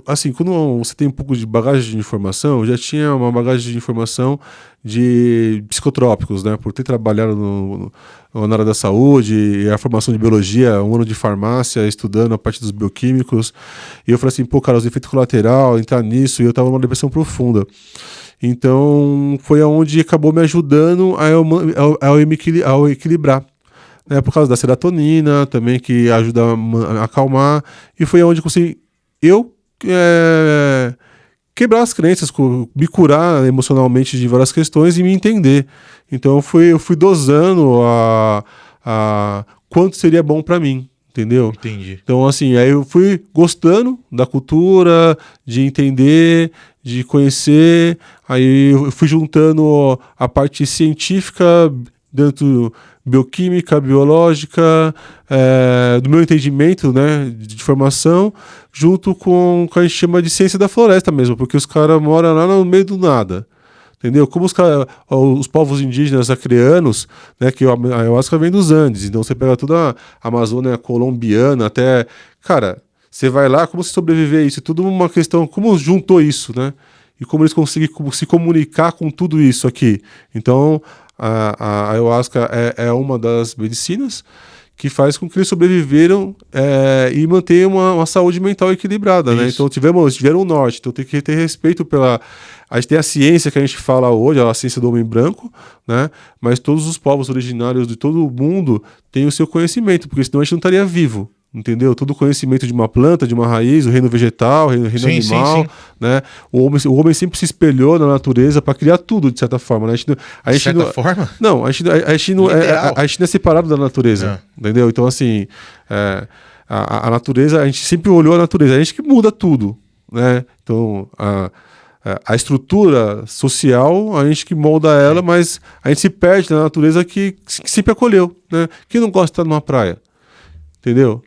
assim, quando você tem um pouco de bagagem de informação, eu já tinha uma bagagem de informação de psicotrópicos, né? Por ter trabalhado na área da saúde, e a formação de biologia, um ano de farmácia, estudando a parte dos bioquímicos. E eu falei assim, pô, cara, os efeitos colaterais, entrar nisso, e eu tava numa depressão profunda. Então, foi aonde acabou me ajudando a equilibrar. Né, por causa da serotonina também, que ajuda a acalmar. E foi onde eu consegui quebrar as crenças, me curar emocionalmente de várias questões e me entender. Então eu fui dosando a quanto seria bom para mim, entendeu? Entendi. Então, assim, aí eu fui gostando da cultura, de entender, de conhecer, aí eu fui juntando a parte científica dentro bioquímica, biológica, do meu entendimento, né, de formação, junto com o que a gente chama de ciência da floresta mesmo, porque os caras moram lá no meio do nada. Entendeu? Como os povos indígenas acreanos, né, que a ayahuasca vem dos Andes, então você pega toda a Amazônia colombiana até... Cara, você vai lá, como se sobreviver a isso? É tudo uma questão, como juntou isso, né? E como eles conseguem se comunicar com tudo isso aqui. Então, a ayahuasca é uma das medicinas que faz com que eles sobreviveram e mantenham uma saúde mental equilibrada, né? Então tiveram o norte, então tem que ter respeito pela... A gente tem a ciência que a gente fala hoje, a ciência do homem branco, né? Mas todos os povos originários de todo o mundo têm o seu conhecimento, porque senão a gente não estaria vivo. Entendeu? Todo o conhecimento de uma planta, de uma raiz, o reino vegetal, o reino animal, sim. Né? O homem sempre se espelhou na natureza para criar tudo, de certa forma. Né? De certa forma? Não, a gente não é separado da natureza, entendeu? Então, assim, a natureza, a gente sempre olhou a natureza, a gente que muda tudo, né? Então, a estrutura social, a gente que molda ela, mas a gente se perde na natureza que sempre acolheu, né? Quem não gosta de estar numa praia? Entendeu?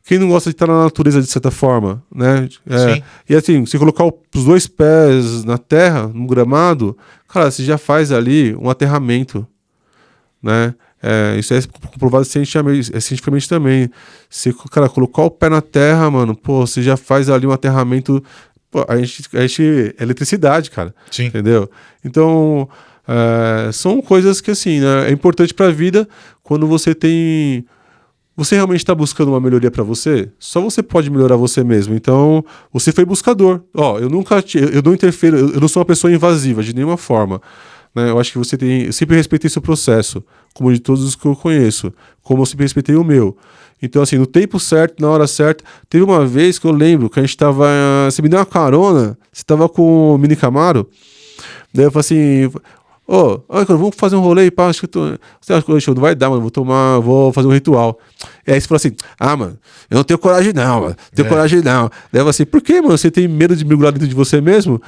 Quem não gosta de estar na natureza de certa forma, né? E assim, se colocar os 2 pés na terra, no gramado, cara, você já faz ali um aterramento, né? Isso é comprovado cientificamente também. Se, cara, colocar o pé na terra, mano, pô, você já faz ali um aterramento. Pô, a gente é eletricidade, cara. Sim. Entendeu? Então, são coisas que, assim, né, é importante pra vida quando você tem... Você realmente está buscando uma melhoria para você? Só você pode melhorar você mesmo. Então, você foi buscador. Eu não interfiro, eu não sou uma pessoa invasiva de nenhuma forma. Né? Eu acho que eu sempre respeitei seu processo, como de todos os que eu conheço, como eu sempre respeitei o meu. Então, assim, no tempo certo, na hora certa, teve uma vez que eu lembro que a gente tava... Você me deu uma carona, você tava com o Mini Camaro, daí eu falei assim... vamos fazer um rolê, pá, acho que você acha que não vai dar, mano, vou fazer um ritual. E aí você falou assim, mano, eu não tenho coragem não, mano, coragem não. Daí eu falei assim, por que, mano, você tem medo de mergulhar dentro de você mesmo?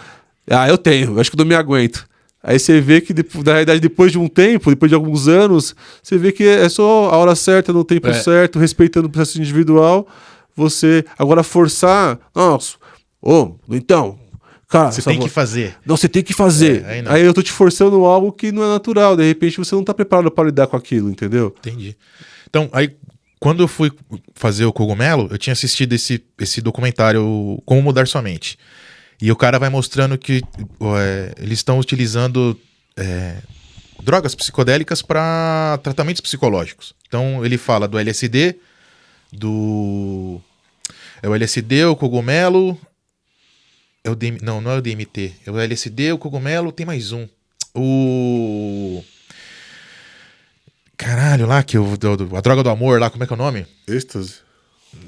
Eu tenho, acho que eu não me aguento. Aí você vê que, na realidade, depois de um tempo, depois de alguns anos, você vê que é só a hora certa, no tempo certo, respeitando o processo individual, você agora forçar, nossa, então... Cara, você tem que fazer. Não, você tem que fazer. Aí eu tô te forçando algo que não é natural. De repente você não tá preparado para lidar com aquilo, entendeu? Entendi. Então, aí, quando eu fui fazer o cogumelo, eu tinha assistido esse documentário Como Mudar Sua Mente. E o cara vai mostrando que eles estão utilizando drogas psicodélicas para tratamentos psicológicos. Então, ele fala do LSD, o LSD, o cogumelo... Não é o DMT. É o LSD, o cogumelo, tem mais um. Caralho, lá, a droga do amor lá, como é que é o nome? Êxtase.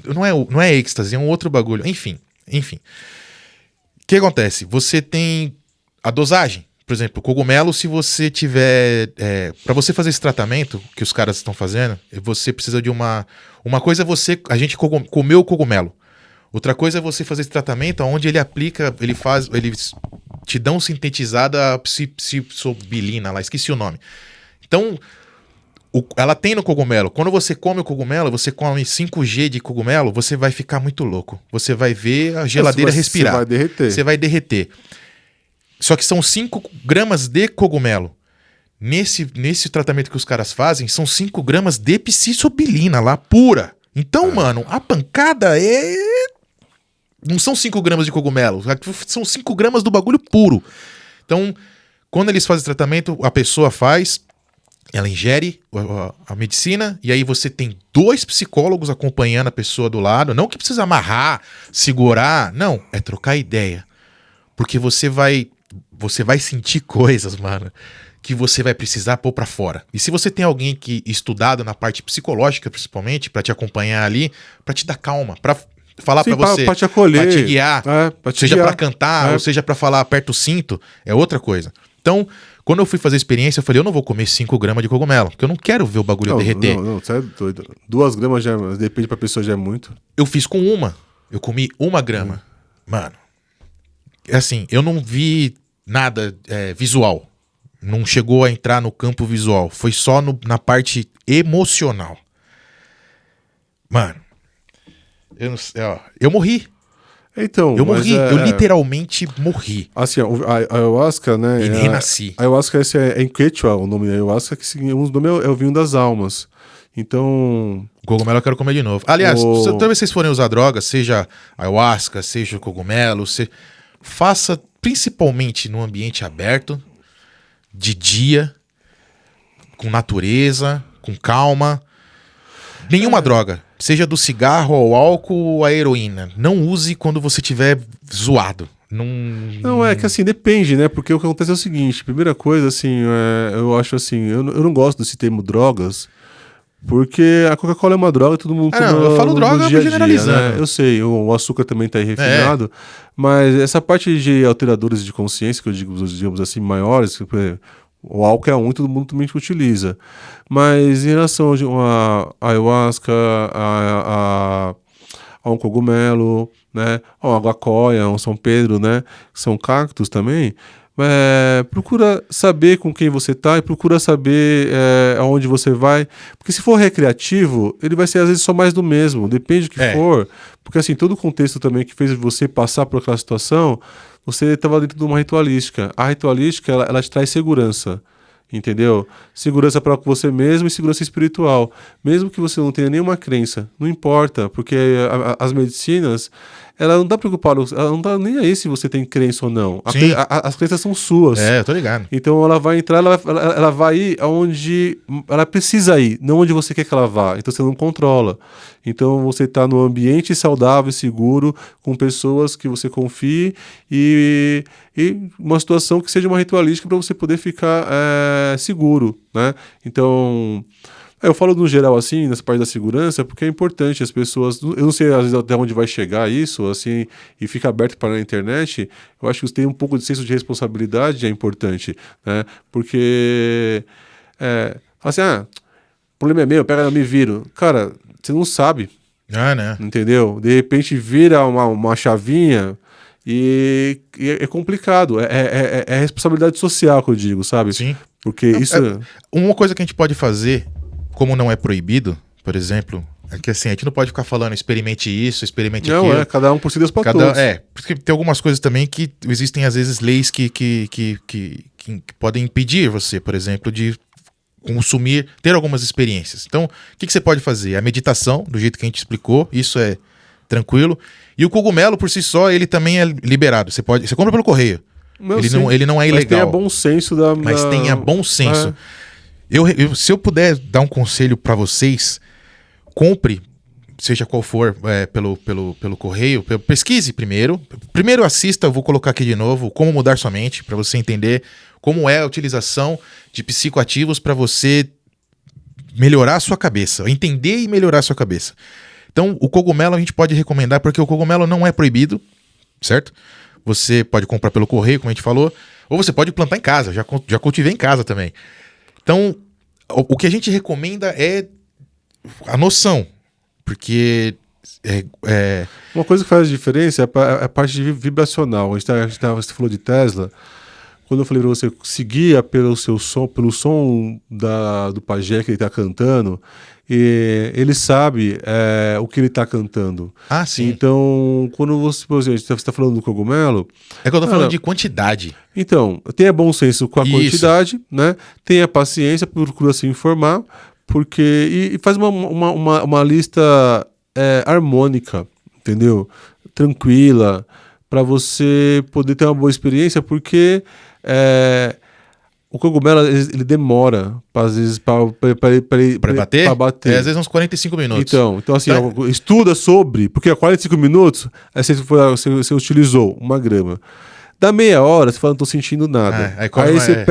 Não é êxtase, é um outro bagulho. Enfim. O que acontece? Você tem a dosagem. Por exemplo, o cogumelo, se você tiver... para você fazer esse tratamento que os caras estão fazendo, você precisa de uma... Uma coisa é a gente comer o cogumelo. Outra coisa é você fazer esse tratamento onde ele aplica, eles te dão sintetizada a psilocibina lá, esqueci o nome. Então, ela tem no cogumelo. Quando você come o cogumelo, você come 5G de cogumelo, você vai ficar muito louco. Você vai ver a geladeira respirar. Você vai derreter. Você vai derreter. Só que são 5 gramas de cogumelo. Nesse tratamento que os caras fazem, são 5 gramas de psilocibina lá, pura. Então, mano, a pancada é Não são 5 gramas de cogumelo, são 5 gramas do bagulho puro. Então, quando eles fazem tratamento, a pessoa faz, ela ingere a medicina, e aí você tem 2 psicólogos acompanhando a pessoa do lado. Não que precisa amarrar, segurar, não, é trocar ideia. Porque você vai sentir coisas, mano, que você vai precisar pôr pra fora. E se você tem alguém que estudado na parte psicológica, principalmente, pra te acompanhar ali, pra te dar calma, pra falar pra você, pra te acolher, pra te guiar, seja pra cantar, ou seja pra falar aperta o cinto, é outra coisa. Então, quando eu fui fazer a experiência, eu falei, eu não vou comer 5 gramas de cogumelo, porque eu não quero ver o bagulho derreter. Não, você é doido. 2 gramas já, depende pra pessoa, já é muito. Eu fiz com eu comi 1 grama. Mano, assim, eu não vi nada visual. Não chegou a entrar no campo visual. Foi só na parte emocional. Mano, eu não sei, ó, eu morri. Então, eu morri, eu literalmente morri. Assim, a ayahuasca, né? E renasci. A ayahuasca é em quechua o nome da ayahuasca, que o nome é o vinho das almas. Então... Cogumelo eu quero comer de novo. Aliás, toda vez que vocês forem usar drogas, seja ayahuasca, seja cogumelo, faça principalmente no ambiente aberto, de dia, com natureza, com calma. Nenhuma droga, seja do cigarro ao álcool ou a heroína, não use quando você estiver zoado. Não, é que assim, depende, né? Porque o que acontece é o seguinte, primeira coisa, assim, eu acho assim, eu não gosto desse termo drogas, porque a Coca-Cola é uma droga e todo mundo toma eu falo droga dia a dia, generalizando. né? Eu sei, o açúcar também tá aí refinado, mas essa parte de alteradores de consciência, que eu digo, digamos assim, maiores, o álcool é um e todo mundo também utiliza. Mas em relação a ayahuasca, a um cogumelo, né? A uma guacóia, um São Pedro, né? Que são cactos também. Procura saber com quem você tá e procura saber aonde você vai. Porque se for recreativo, ele vai ser às vezes só mais do mesmo. Depende do que for. Porque assim, todo o contexto também que fez você passar por aquela situação, você estava dentro de uma ritualística. A ritualística, ela te traz segurança. Entendeu? Segurança para você mesmo e segurança espiritual. Mesmo que você não tenha nenhuma crença, não importa, porque as medicinas, ela não tá preocupada, ela não tá nem aí se você tem crença ou não. As crenças são suas. Eu tô ligado. Então ela vai entrar, ela vai ir aonde ela precisa ir, não onde você quer que ela vá. Então você não controla. Então você está num ambiente saudável e seguro, com pessoas que você confie e uma situação que seja uma ritualística para você poder ficar seguro, né? Então... eu falo no geral assim, nessa parte da segurança, porque é importante as pessoas... eu não sei às vezes até onde vai chegar isso, assim, e fica aberto para a internet. Eu acho que ter um pouco de senso de responsabilidade é importante, né? Porque... assim, o problema é meu, pega, me viro. Cara, você não sabe. Né? Entendeu? De repente vira uma chavinha e é complicado. É responsabilidade social que eu digo, sabe? Sim. Porque isso... uma coisa que a gente pode fazer, como não é proibido, por exemplo, é que assim, a gente não pode ficar falando experimente isso, experimente aquilo. Não, cada um por si, Deus pra todos. Porque tem algumas coisas também que existem às vezes leis que podem impedir você, por exemplo, de consumir, ter algumas experiências. Então, o que você pode fazer? A meditação, do jeito que a gente explicou, isso é tranquilo. E o cogumelo, por si só, ele também é liberado. Você compra pelo correio. Ele não é ilegal. Mas tenha bom senso Mas tenha bom senso. Se eu puder dar um conselho para vocês, compre, seja qual for, pelo correio, pesquise primeiro. Primeiro assista, eu vou colocar aqui de novo, Como Mudar Sua Mente, para você entender como é a utilização de psicoativos para você melhorar a sua cabeça, entender e melhorar a sua cabeça. Então, o cogumelo a gente pode recomendar porque o cogumelo não é proibido, certo? Você pode comprar pelo correio, como a gente falou, ou você pode plantar em casa, já cultivei em casa também. Então, o que a gente recomenda é a noção, porque... uma coisa que faz diferença é a parte vibracional. Você falou de Tesla. Quando eu falei para você seguir pelo som do pajé que ele está cantando, ele sabe o que ele está cantando. Ah, sim. Então, quando você, por exemplo, você está falando do cogumelo... é que eu estou falando de quantidade. Então, tenha bom senso com a quantidade, né? Tenha paciência, procura se informar, porque... E faz uma lista harmônica, entendeu? tranquila, para você poder ter uma boa experiência, porque o cogumelo ele demora, às vezes, para bater? Pra bater. Às vezes uns 45 minutos. Então assim, estuda sobre, porque a 45 minutos, aí você utilizou 1 grama. Dá meia hora, você fala, não tô sentindo nada. Aí você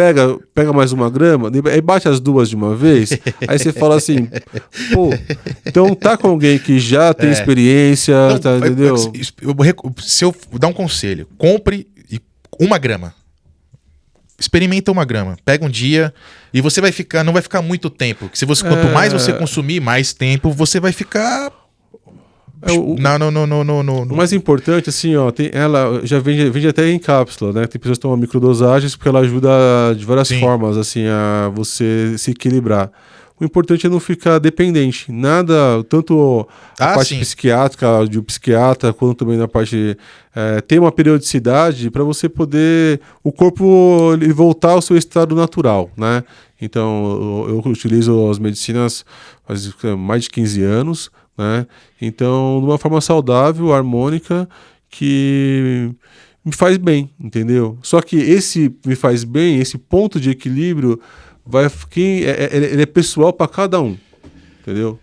pega mais 1 grama, aí bate as duas de uma vez, aí você fala assim, pô, então tá com alguém que já tem experiência, Então, tá, entendeu? Se eu dar um conselho, compre 1 grama. Experimenta 1 grama. Pega um dia e você não vai ficar muito tempo. Quanto mais você consumir, mais tempo você vai ficar... O mais importante, assim, ó, ela já vende até em cápsula, né? Tem pessoas que tomam microdosagens porque ela ajuda de várias formas, assim, a você se equilibrar. O importante é não ficar dependente. Nada, tanto a parte psiquiátrica, de um psiquiatra, quanto também na parte... tem uma periodicidade para você poder... O corpo ele voltar ao seu estado natural, né? Então, eu utilizo as medicinas faz mais de 15 anos, né? Então, de uma forma saudável, harmônica, que me faz bem, entendeu? Só que esse me faz bem, esse ponto de equilíbrio, ele é pessoal para cada um, entendeu?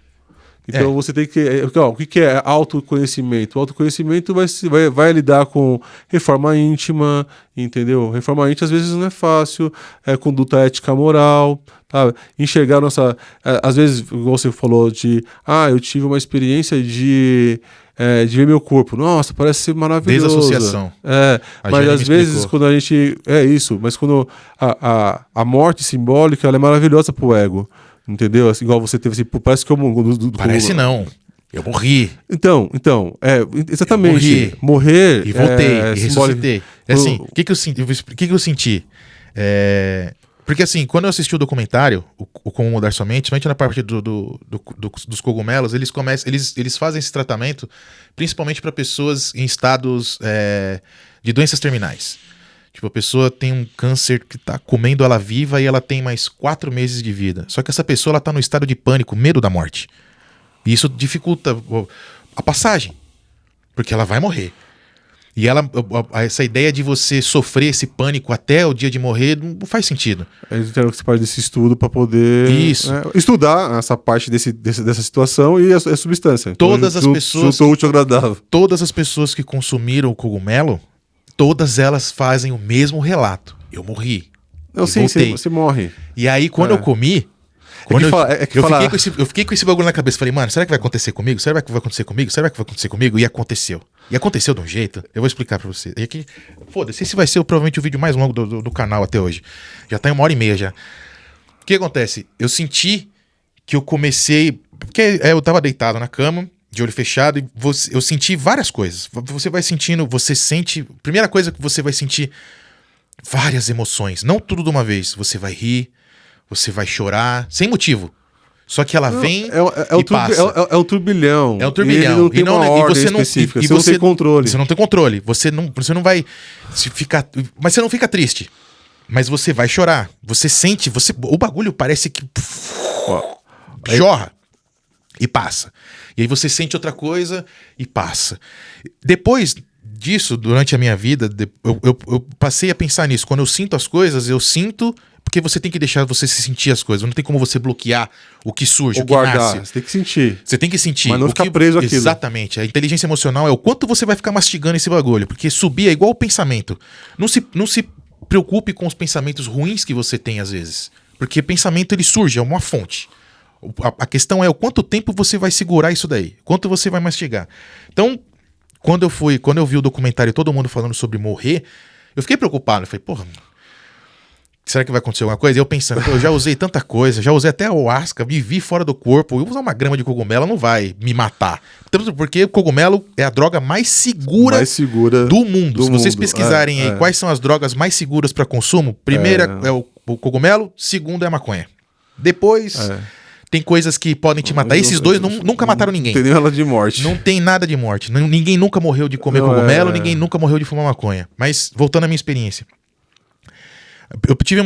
Então você tem que... o que é autoconhecimento? O autoconhecimento vai lidar com reforma íntima, entendeu? Reforma íntima às vezes não é fácil, conduta ética moral, tá? Enxergar nossa... às vezes, como você falou, eu tive uma experiência de ver meu corpo. Nossa, parece ser maravilhoso. Desassociação. Mas às vezes quando a gente... mas quando a morte simbólica, ela é maravilhosa pro ego. Entendeu? Assim, igual você teve assim, parece que eu... Parece não. Eu morri. Então, exatamente. Eu morrer e voltei, e ressuscitei. Assim, o que eu senti? Porque assim, quando eu assisti o documentário, o Como Mudar Sua Mente, principalmente na parte dos cogumelos, eles fazem esse tratamento principalmente para pessoas em estados de doenças terminais. Tipo, a pessoa tem um câncer que tá comendo ela viva e ela tem mais 4 meses de vida. Só que essa pessoa, ela tá no estado de pânico, medo da morte. E isso dificulta a passagem, porque ela vai morrer. E essa ideia de você sofrer esse pânico até o dia de morrer não faz sentido. Eles tiveram que participar desse estudo para poder estudar essa parte dessa situação e a substância. Todas as pessoas... Juntou útil ao agradável. Todas as pessoas que consumiram o cogumelo, todas elas fazem o mesmo relato. Eu morri. Não, sim, você morre. E aí, quando eu comi... Eu fiquei com esse bagulho na cabeça. Falei, mano, será que vai acontecer comigo? Será que vai acontecer comigo? Será que vai acontecer comigo? E aconteceu. E aconteceu de um jeito. Eu vou explicar pra você. E aqui, foda-se, esse vai ser provavelmente o vídeo mais longo do canal até hoje. Já tá em 1h30 já. O que acontece? Eu senti que eu comecei... Porque eu tava deitado na cama, de olho fechado, e eu senti várias coisas. Você vai sentindo, você sente... Primeira coisa que você vai sentir várias emoções. Não tudo de uma vez. Você vai rir, você vai chorar, sem motivo. Só que ela vem e passa. É um turbilhão. É um turbilhão. E não tem uma ordem específica. Você não tem controle. Você não tem controle. Você não vai ficar... Mas você não fica triste. Mas você vai chorar. Você sente... O bagulho parece que... jorra. E passa. E aí você sente outra coisa e passa. Depois disso, durante a minha vida, eu passei a pensar nisso. Quando eu sinto as coisas, eu sinto... Porque você tem que deixar você se sentir as coisas. Não tem como você bloquear o que surge, o que guardar. nasce. Você tem que sentir. Você tem que sentir. Mas não ficar preso àquilo. Exatamente. A inteligência emocional é o quanto você vai ficar mastigando esse bagulho. Porque subir é igual o pensamento. Não se preocupe com os pensamentos ruins que você tem às vezes. Porque pensamento ele surge, é uma fonte. A questão é o quanto tempo você vai segurar isso daí. Quanto você vai mastigar. Então, quando eu vi o documentário todo mundo falando sobre morrer, eu fiquei preocupado. Eu falei, porra... Será que vai acontecer alguma coisa? E eu pensando, eu já usei tanta coisa, já usei até ayahuasca, me vi fora do corpo, eu usar uma grama de cogumelo não vai me matar. Porque o cogumelo é a droga mais segura do mundo. Se vocês pesquisarem aí quais são as drogas mais seguras para consumo, primeira é o cogumelo, segunda é a maconha. Depois tem coisas que podem te matar. Esses dois nunca mataram ninguém. Não tem nada de morte. Não tem nada de morte. Ninguém nunca morreu de comer cogumelo, ninguém nunca morreu de fumar maconha. Mas, voltando à minha experiência. Eu tive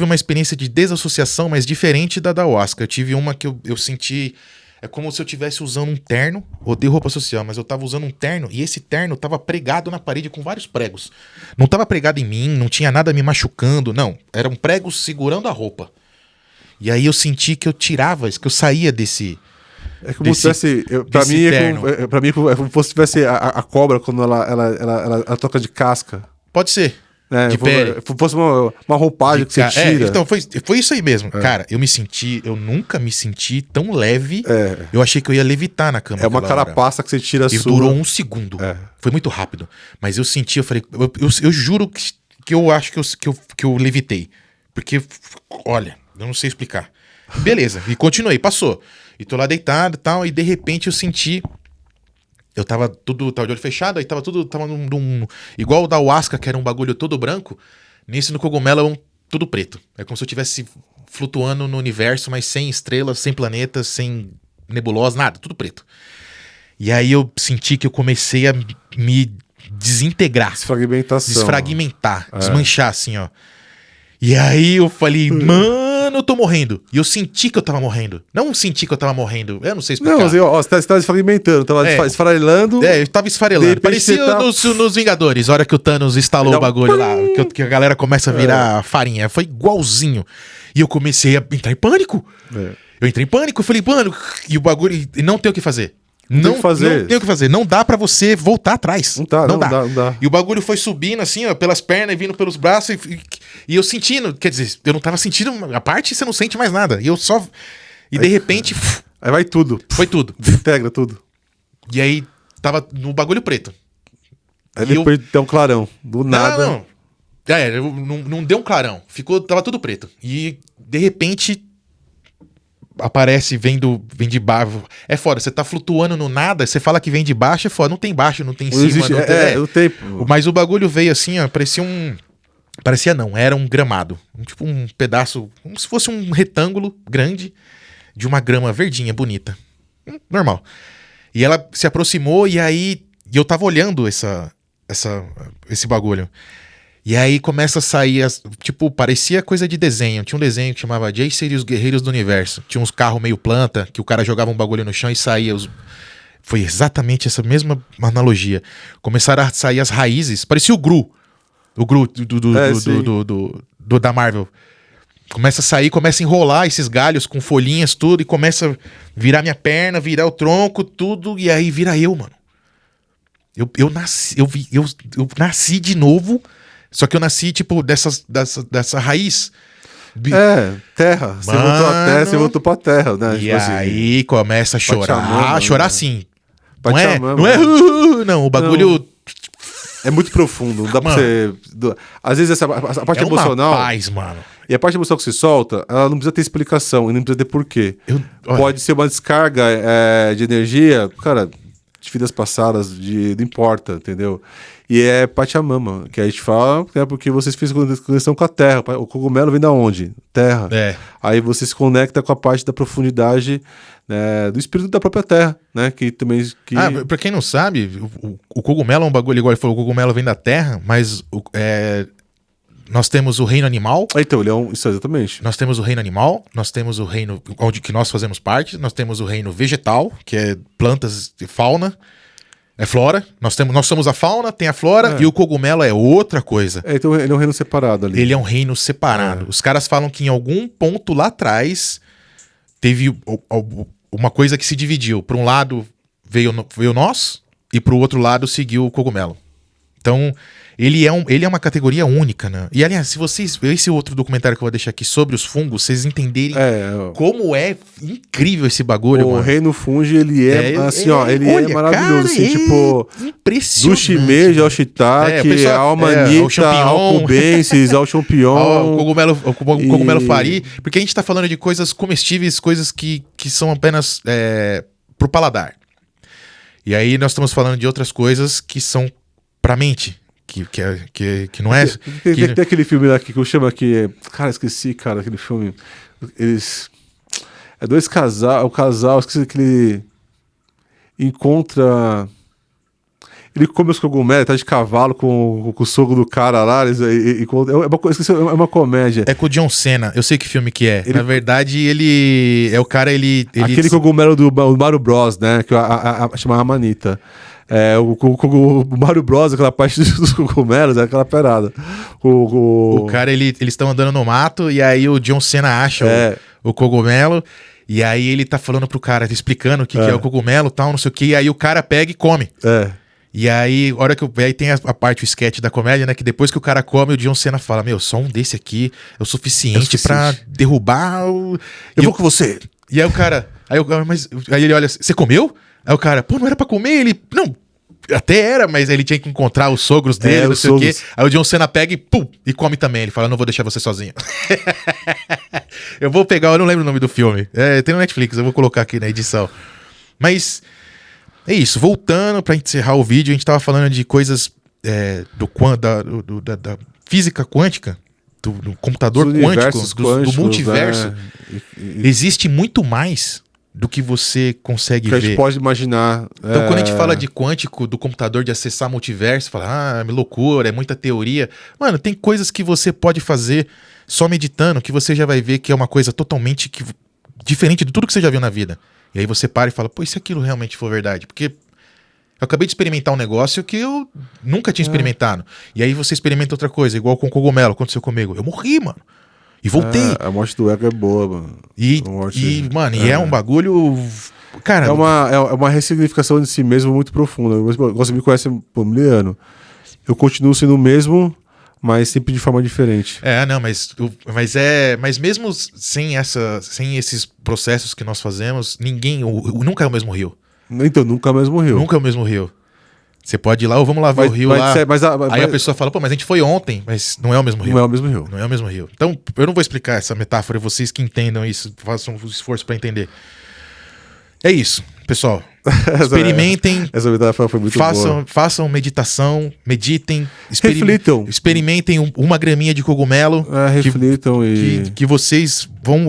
uma experiência de desassociação, mas diferente da ayahuasca. Eu tive uma que eu senti É como se eu estivesse usando um terno. Odeio roupa social, mas eu tava usando um terno e esse terno tava pregado na parede com vários pregos. Não tava pregado em mim, não tinha nada me machucando, não. Eram pregos segurando a roupa. E aí eu senti que eu tirava, que eu saía desse... É como se tivesse. Pra mim, é como se tivesse a cobra quando ela toca de casca. Pode ser. De pele. Fosse uma roupagem que você tira. Então, foi isso aí mesmo. Cara, eu nunca me senti tão leve. Eu achei que eu ia levitar na cama. É uma carapaça que você tira e sua. Durou um segundo. Foi muito rápido. Mas eu senti, eu falei, eu juro que eu acho que eu levitei. Porque, olha, eu não sei explicar. Beleza, e continuei, passou. E tô lá deitado e tal, e de repente eu senti... Eu tava de olho fechado, aí tava igual o da ayahuasca, que era um bagulho todo branco. Nesse no cogumelo é tudo preto. É como se eu estivesse flutuando no universo, mas sem estrelas, sem planetas, sem nebulosa, nada, tudo preto. E aí eu senti que eu comecei a me desintegrar. Desfragmentar, desmanchar assim, ó. E aí eu falei, mano, eu tô morrendo. E eu senti que eu tava morrendo. Não senti que eu tava morrendo. Eu não sei explicar. Não, você tava desfragmentando, tava esfarelando. Eu tava esfarelando. Parecia nos Vingadores, a hora que o Thanos instalou o bagulho lá. Que a galera começa a virar farinha. Foi igualzinho. E eu comecei a entrar em pânico. Eu entrei em pânico. Eu falei, mano, e o bagulho... E não tem o que fazer. Não tem o que fazer. Não dá pra você voltar atrás. Não dá. E o bagulho foi subindo assim, ó, pelas pernas e vindo pelos braços. E eu sentindo, quer dizer, eu não tava sentindo a parte, você não sente mais nada. E eu só... E de repente... Aí vai tudo. Foi tudo. Desintegra tudo. E aí tava no bagulho preto. Aí depois deu um clarão. Do nada. Não deu um clarão. Tava tudo preto. E de repente... aparece, vem de baixo. É foda, você tá flutuando no nada, você fala que vem de baixo, é foda. Não tem baixo, não tem em cima. Não tem, Mas o bagulho veio assim, ó, parecia não, era um gramado. Tipo um pedaço, como se fosse um retângulo grande de uma grama verdinha, bonita. Normal. E ela se aproximou e aí eu tava olhando esse bagulho. E aí começa a sair, tipo, parecia coisa de desenho. Tinha um desenho que chamava Jason e os Guerreiros do Universo. Tinha uns carros meio planta, que o cara jogava um bagulho no chão e saía. Foi exatamente essa mesma analogia. Começaram a sair as raízes, parecia o Gru. O Gru da Marvel. Começa a sair, começa a enrolar esses galhos com folhinhas, tudo, e começa a virar minha perna, virar o tronco, tudo, e aí vira eu, mano. Eu nasci de novo. Só que eu nasci, tipo, dessa raiz. Terra. Você voltou à terra, você voltou pra terra, né? E tipo aí assim, começa a chorar. Chorar sim. Não, o bagulho... É muito profundo, não dá pra você... Às vezes a parte emocional... Paz, mano. E a parte emocional que você solta, ela não precisa ter explicação, e não precisa ter porquê. Pode ser uma descarga de energia, cara, de vidas passadas, não importa, entendeu? E é Pachamama, que a gente fala, porque vocês fizeram conexão com a terra. O cogumelo vem da onde? Terra. Aí você se conecta com a parte da profundidade, né, do espírito da própria terra, né? Que também... Pra quem não sabe, o cogumelo é um bagulho, igual ele falou, o cogumelo vem da terra, mas nós temos o reino animal. Então, ele é isso, exatamente. Nós temos o reino animal, nós temos o reino onde que nós fazemos parte, nós temos o reino vegetal, que é plantas e fauna. É flora, nós somos a fauna, tem a flora, e o cogumelo é outra coisa. Então ele é um reino separado ali. Ele é um reino separado. Os caras falam que em algum ponto lá atrás teve uma coisa que se dividiu. Para um lado veio nós, e para o outro lado seguiu o cogumelo. Então, ele é uma categoria única, né? E, aliás, se vocês... Esse outro documentário que eu vou deixar aqui sobre os fungos, vocês entenderem como é incrível esse bagulho, o mano. reino fungi, ele é maravilhoso, cara, assim, tipo... Impressionante. Do shimeji ao shiitake, ao manita, ao cubensis, ao champignon... O cogumelo fari. Porque a gente tá falando de coisas comestíveis, coisas que são apenas pro paladar. E aí nós estamos falando de outras coisas que são pra mente. Que não é... Tem aquele filme lá que eu chamo aqui... Cara, esqueci, cara, aquele filme. Eles... É dois casal, o casal, esqueci que ele encontra... ele come os cogumelos, tá de cavalo com o sogro do cara lá. É uma comédia. É com o John Cena, eu sei que filme que é. Na verdade, ele... É o cara, ele... Aquele cogumelo do Mario Bros, né? Que chama Amanita. O Mario Bros, aquela parte dos cogumelos, é aquela parada. O cara, eles estão andando no mato e aí o John Cena acha o cogumelo e aí ele tá falando pro cara, explicando o que é o cogumelo e tal, não sei o que, e aí o cara pega e come. E aí, a hora que aí tem a parte, o sketch da comédia, né? Que depois que o cara come, o John Cena fala: Meu, só um desse aqui é o suficiente pra derrubar o... Eu vou com você. E aí o cara... Aí ele olha, você comeu? Aí o cara, pô, não era pra comer? Ele, não, até era, mas ele tinha que encontrar os sogros dele, não sei o quê. Aí o John Cena pega e pum, e come também. Ele fala, não vou deixar você sozinho. Eu vou pegar, eu não lembro o nome do filme. Tem no Netflix, eu vou colocar aqui na edição. Mas é isso, voltando pra encerrar o vídeo, a gente tava falando de coisas da física quântica, do computador quântico, do multiverso. Existe muito mais do que você consegue ver. Que a gente pode imaginar. Então, quando a gente fala de quântico, do computador, de acessar multiverso, fala, é loucura, é muita teoria. Mano, tem coisas que você pode fazer só meditando, que você já vai ver que é uma coisa totalmente diferente de tudo que você já viu na vida. E aí você para e fala, pô, e se aquilo realmente for verdade? Porque eu acabei de experimentar um negócio que eu nunca tinha experimentado. E aí você experimenta outra coisa, igual com o cogumelo, aconteceu comigo. Eu morri, mano. E voltei. A morte do ego é boa, mano. É um bagulho... Cara... É uma ressignificação de si mesmo muito profunda. Você me conhece por miliano. Eu continuo sendo o mesmo, mas sempre de forma diferente. Mas mesmo sem esses processos que nós fazemos, nunca é o mesmo rio. Então, nunca mais morreu. Nunca é o mesmo rio. Você pode ir lá, ou vamos lá ver o rio lá. Aí a pessoa fala, pô, mas a gente foi ontem, mas não é o mesmo rio. Não é o mesmo rio. Não é o mesmo rio. Então, eu não vou explicar essa metáfora, vocês que entendam isso, façam um esforço pra entender. É isso, pessoal. Experimentem. Essa metáfora foi muito boa. Façam meditação, meditem. Reflitam. Experimentem uma graminha de cogumelo. Reflitam que vocês vão...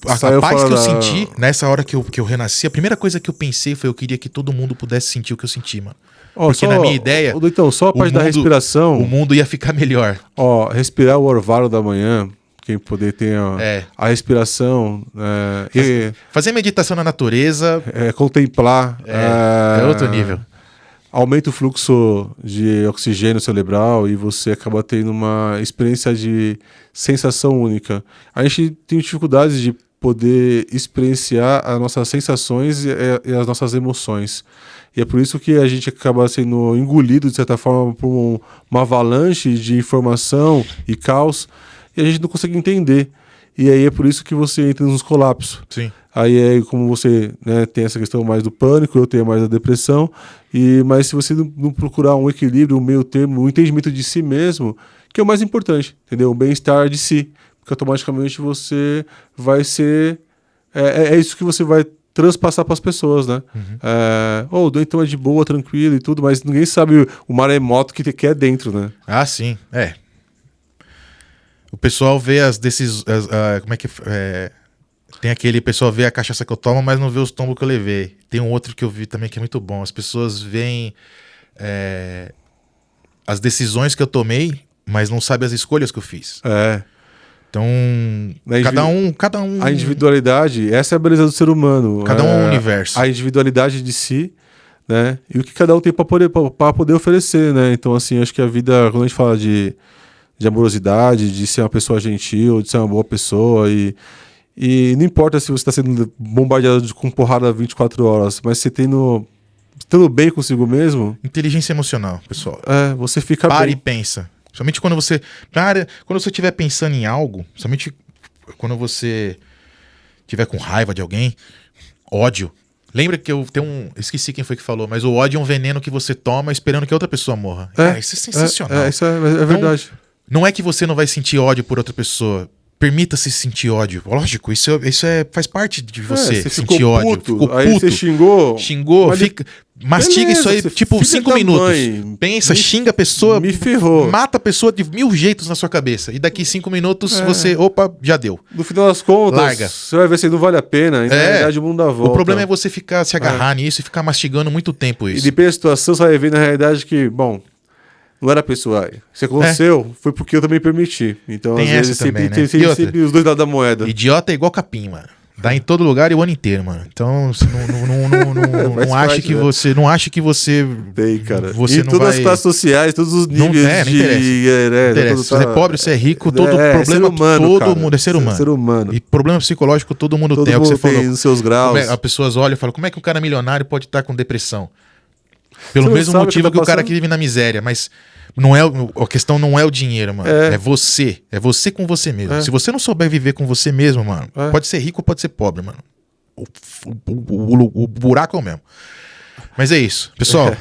A paz que eu senti nessa hora que eu renasci, a primeira coisa que eu pensei foi eu queria que todo mundo pudesse sentir o que eu senti, mano. Porque na minha ideia... Então, só a parte da respiração... O mundo ia ficar melhor. Respirar o orvalho da manhã, quem poder ter a respiração... Fazer meditação na natureza... Contemplar... É outro nível. Aumenta o fluxo de oxigênio cerebral e você acaba tendo uma experiência de sensação única. A gente tem dificuldades de poder experienciar as nossas sensações e as nossas emoções. E é por isso que a gente acaba sendo engolido, de certa forma, por uma avalanche de informação e caos, e a gente não consegue entender. E aí é por isso que você entra nos colapsos. Sim. Aí é como você tem essa questão mais do pânico, eu tenho mais da depressão, mas se você não procurar um equilíbrio, um meio termo, um entendimento de si mesmo, que é o mais importante, entendeu? O bem-estar de si, porque automaticamente você vai ser... É isso que você vai transpassar para as pessoas, né? Então é de boa, tranquilo e tudo, mas ninguém sabe o maremoto que é dentro, né? Ah, sim, O pessoal vê as decisões... como é que... Tem aquele pessoal vê a cachaça que eu tomo, mas não vê os tombos que eu levei. Tem um outro que eu vi também que é muito bom. As pessoas veem as decisões que eu tomei, mas não sabem as escolhas que eu fiz. Então, cada um... A individualidade, essa é a beleza do ser humano. Cada um é um universo. A individualidade de si, né? E o que cada um tem para poder oferecer, né? Então, assim, acho que a vida, quando a gente fala de amorosidade, de ser uma pessoa gentil, de ser uma boa pessoa e não importa se você está sendo bombardeado com porrada 24 horas, mas você estando bem consigo mesmo... Inteligência emocional, pessoal. Você fica bem. Para e pensa. Somente quando você... Quando você estiver pensando em algo, somente quando você estiver com raiva de alguém, ódio. Lembra que esqueci quem foi que falou, mas o ódio é um veneno que você toma esperando que outra pessoa morra. Isso é sensacional. Isso é verdade. Não é que você não vai sentir ódio por outra pessoa. Permita-se sentir ódio. Lógico, isso faz parte de você sentir ódio. Ficou puto. Aí você xingou. Mastiga Beleza, isso aí, você tipo, filha 5 da minutos. mãe. Pensa, xinga a pessoa, Me ferrou. mata a pessoa de 1000 jeitos na sua cabeça. E daqui 5 minutos É. você, opa, já deu. No final das contas, Larga. você vai ver se não vale a pena. E na realidade o mundo dá volta. O problema é você ficar, se agarrar nisso e ficar mastigando muito tempo E isso. depende da situação, você vai ver na realidade que, bom, não era pessoal. Se aconteceu, foi porque eu também permiti. Então, Tem às vezes, essa também, sempre, né? tem E outra? sempre os dois lados da moeda. Idiota é igual capim, mano. Dá em todo lugar e o ano inteiro, mano. Então, você Faz não ache parte, que né? você. Não ache que você. Tem, cara. Você e não todas vai... as classes sociais, todos os Não, níveis não de... interessa. Interessa. Se você é pobre, se é rico, todo problema, ser humano, todo cara. mundo é ser humano. Ser humano. E problema psicológico todo mundo Todo tem. É o que mundo você falou. tem os seus graus. As pessoas olham e falam, como é que um cara milionário pode estar com depressão? Pelo Você não mesmo sabe o motivo que que tá o cara passando? que vive na miséria. Mas não é, a questão não é o dinheiro, mano. É você. É você com você mesmo. Se você não souber viver com você mesmo, mano, pode ser rico ou pode ser pobre, mano. O buraco é o mesmo. Mas é isso. Pessoal,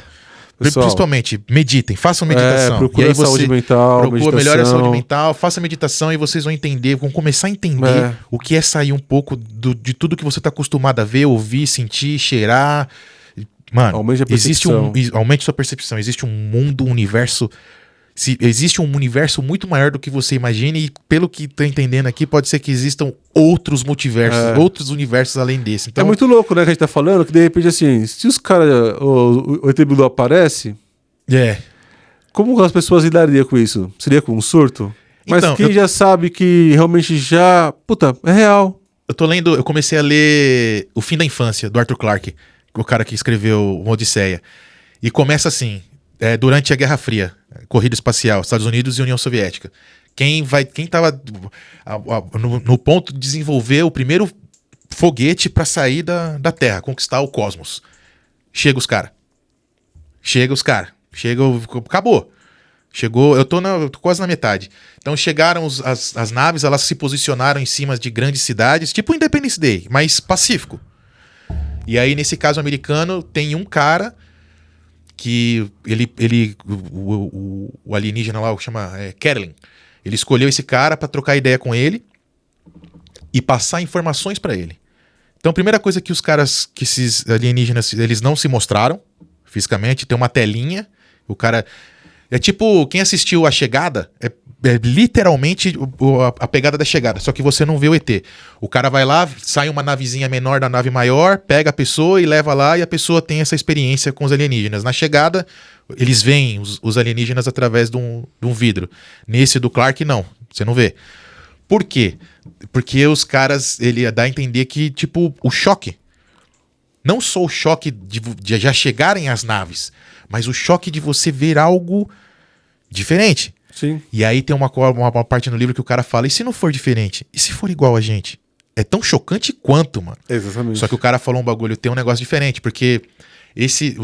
Pessoal, principalmente, meditem, façam meditação. procura e aí saúde mental, procura melhor a meditação. saúde mental, faça meditação e vocês vão entender, vão começar a entender o que é sair um pouco de tudo que você está acostumado a ver, ouvir, sentir, cheirar. Mano, Aumente a percepção. aumente sua percepção. Existe um mundo, um universo. Existe um universo muito maior do que você imagina, e pelo que tô entendendo aqui, pode ser que existam outros multiversos, outros universos além desse. Então, É muito louco, né, que a gente tá falando, que de repente, assim, se os caras, o ET Bilu aparece, como as pessoas lidariam com isso? Seria com um surto? Mas Então, quem já sabe que realmente já, puta, é real. eu comecei a ler O Fim da Infância, do Arthur Clarke, o cara que escreveu Uma Odisseia. E começa assim, durante a Guerra Fria, corrida espacial, Estados Unidos e União Soviética. Quem tava no ponto de desenvolver o primeiro foguete para sair da Terra, conquistar o cosmos. Chega os caras. Acabou. Chegou, eu tô quase na metade. Então chegaram as naves, elas se posicionaram em cima de grandes cidades, tipo Independence Day, mas pacífico. E aí, nesse caso americano, tem um cara que o alienígena lá, chama Kerlin. Ele escolheu esse cara pra trocar ideia com ele e passar informações pra ele. Então, a primeira coisa que esses alienígenas, eles não se mostraram fisicamente, tem uma telinha, o cara... É tipo, quem assistiu A Chegada, é literalmente a pegada da chegada, só que você não vê o ET. O cara vai lá, sai uma navezinha menor da nave maior, pega a pessoa e leva lá, e a pessoa tem essa experiência com os alienígenas. Na chegada, eles veem os alienígenas através de um vidro. Nesse do Clark, não, você não vê. Por quê? Porque os caras, ele dá a entender que, tipo, o choque, não só o choque de já chegarem as naves, mas o choque de você ver algo diferente. Sim. E aí tem uma parte no livro que o cara fala, e se não for diferente? E se for igual a gente? É tão chocante quanto, mano. Exatamente. Só que o cara falou um bagulho, tem um negócio diferente, porque esse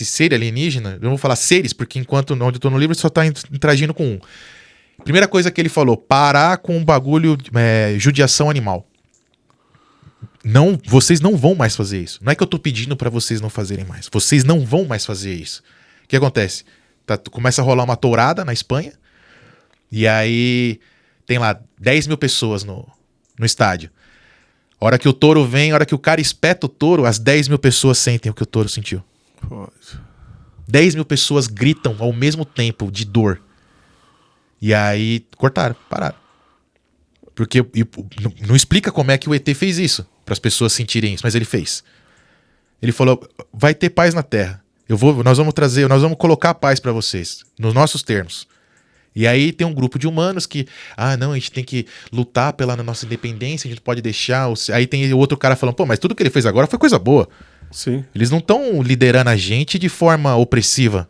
ser alienígena, eu não vou falar seres, porque enquanto onde eu tô no livro só tá interagindo com um. Primeira coisa que ele falou, parar com o bagulho judiação animal. Não, vocês não vão mais fazer isso. Não é que eu tô pedindo pra vocês não fazerem mais. Vocês não vão mais fazer isso. O que acontece? Começa a rolar uma tourada na Espanha. E aí tem lá 10 mil pessoas no estádio. A hora que o touro vem, a hora que o cara espeta o touro, as 10 mil pessoas sentem o que o touro sentiu. Pode. 10 mil pessoas gritam ao mesmo tempo de dor. E aí pararam. Porque não explica como é que o ET fez isso, para as pessoas sentirem isso, mas ele fez. Ele falou, vai ter paz na Terra. Nós vamos colocar a paz para vocês, nos nossos termos. E aí tem um grupo de humanos que, não, a gente tem que lutar pela nossa independência, a gente pode deixar... Aí tem o outro cara falando, pô, mas tudo que ele fez agora foi coisa boa. Sim. Eles não estão liderando a gente de forma opressiva.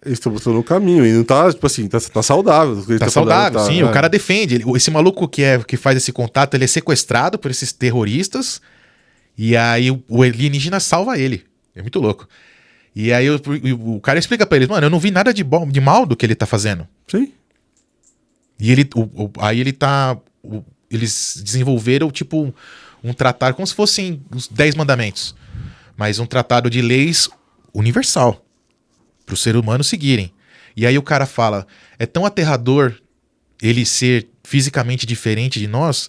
Eles estão mostrando o caminho, e não tá, tipo assim, tá saudável. Tá saudável, sim, o cara defende. Esse maluco que faz esse contato, ele é sequestrado por esses terroristas, e aí o alienígena salva ele. É muito louco. E aí o cara explica pra ele, mano, eu não vi nada de mal do que ele tá fazendo. Sim. E eles desenvolveram, tipo, um tratado, como se fossem os 10 mandamentos, mas um tratado de leis universal, para os seres humanos seguirem. E aí o cara fala, é tão aterrador ele ser fisicamente diferente de nós,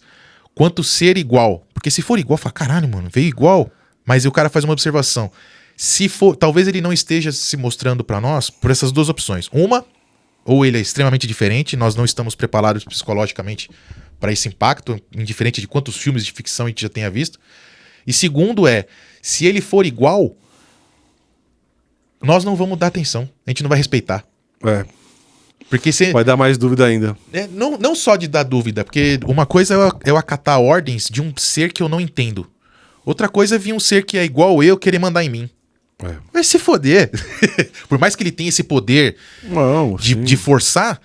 quanto ser igual. Porque se for igual, fala, caralho, mano, veio igual. Mas o cara faz uma observação. Se for, talvez ele não esteja se mostrando para nós por essas duas opções. Uma, ou ele é extremamente diferente, nós não estamos preparados psicologicamente para esse impacto, indiferente de quantos filmes de ficção a gente já tenha visto. E segundo se ele for igual, nós não vamos dar atenção, a gente não vai respeitar. Porque vai dar mais dúvida ainda. Não só de dar dúvida, porque uma coisa é eu acatar ordens de um ser que eu não entendo. Outra coisa é vir um ser que é igual eu querer mandar em mim. Vai se foder. Por mais que ele tenha esse poder de forçar,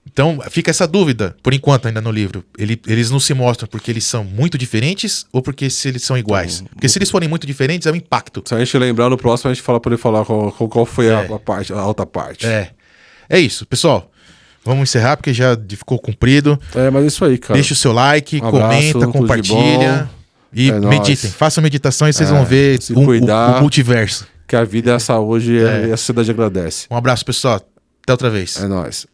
então fica essa dúvida, por enquanto ainda no livro. Eles não se mostram porque eles são muito diferentes ou porque se eles são iguais. Porque se eles forem muito diferentes, é um impacto. Se a gente lembrar no próximo, a gente fala poder falar qual foi a outra parte. É isso, pessoal. Vamos encerrar porque já ficou comprido. Mas é isso aí, cara. Deixa o seu like, comenta, compartilha. E meditem. Façam meditação e vocês vão ver o multiverso. Que a vida é essa hoje e a sociedade agradece. Um abraço, pessoal. Até outra vez. É nóis.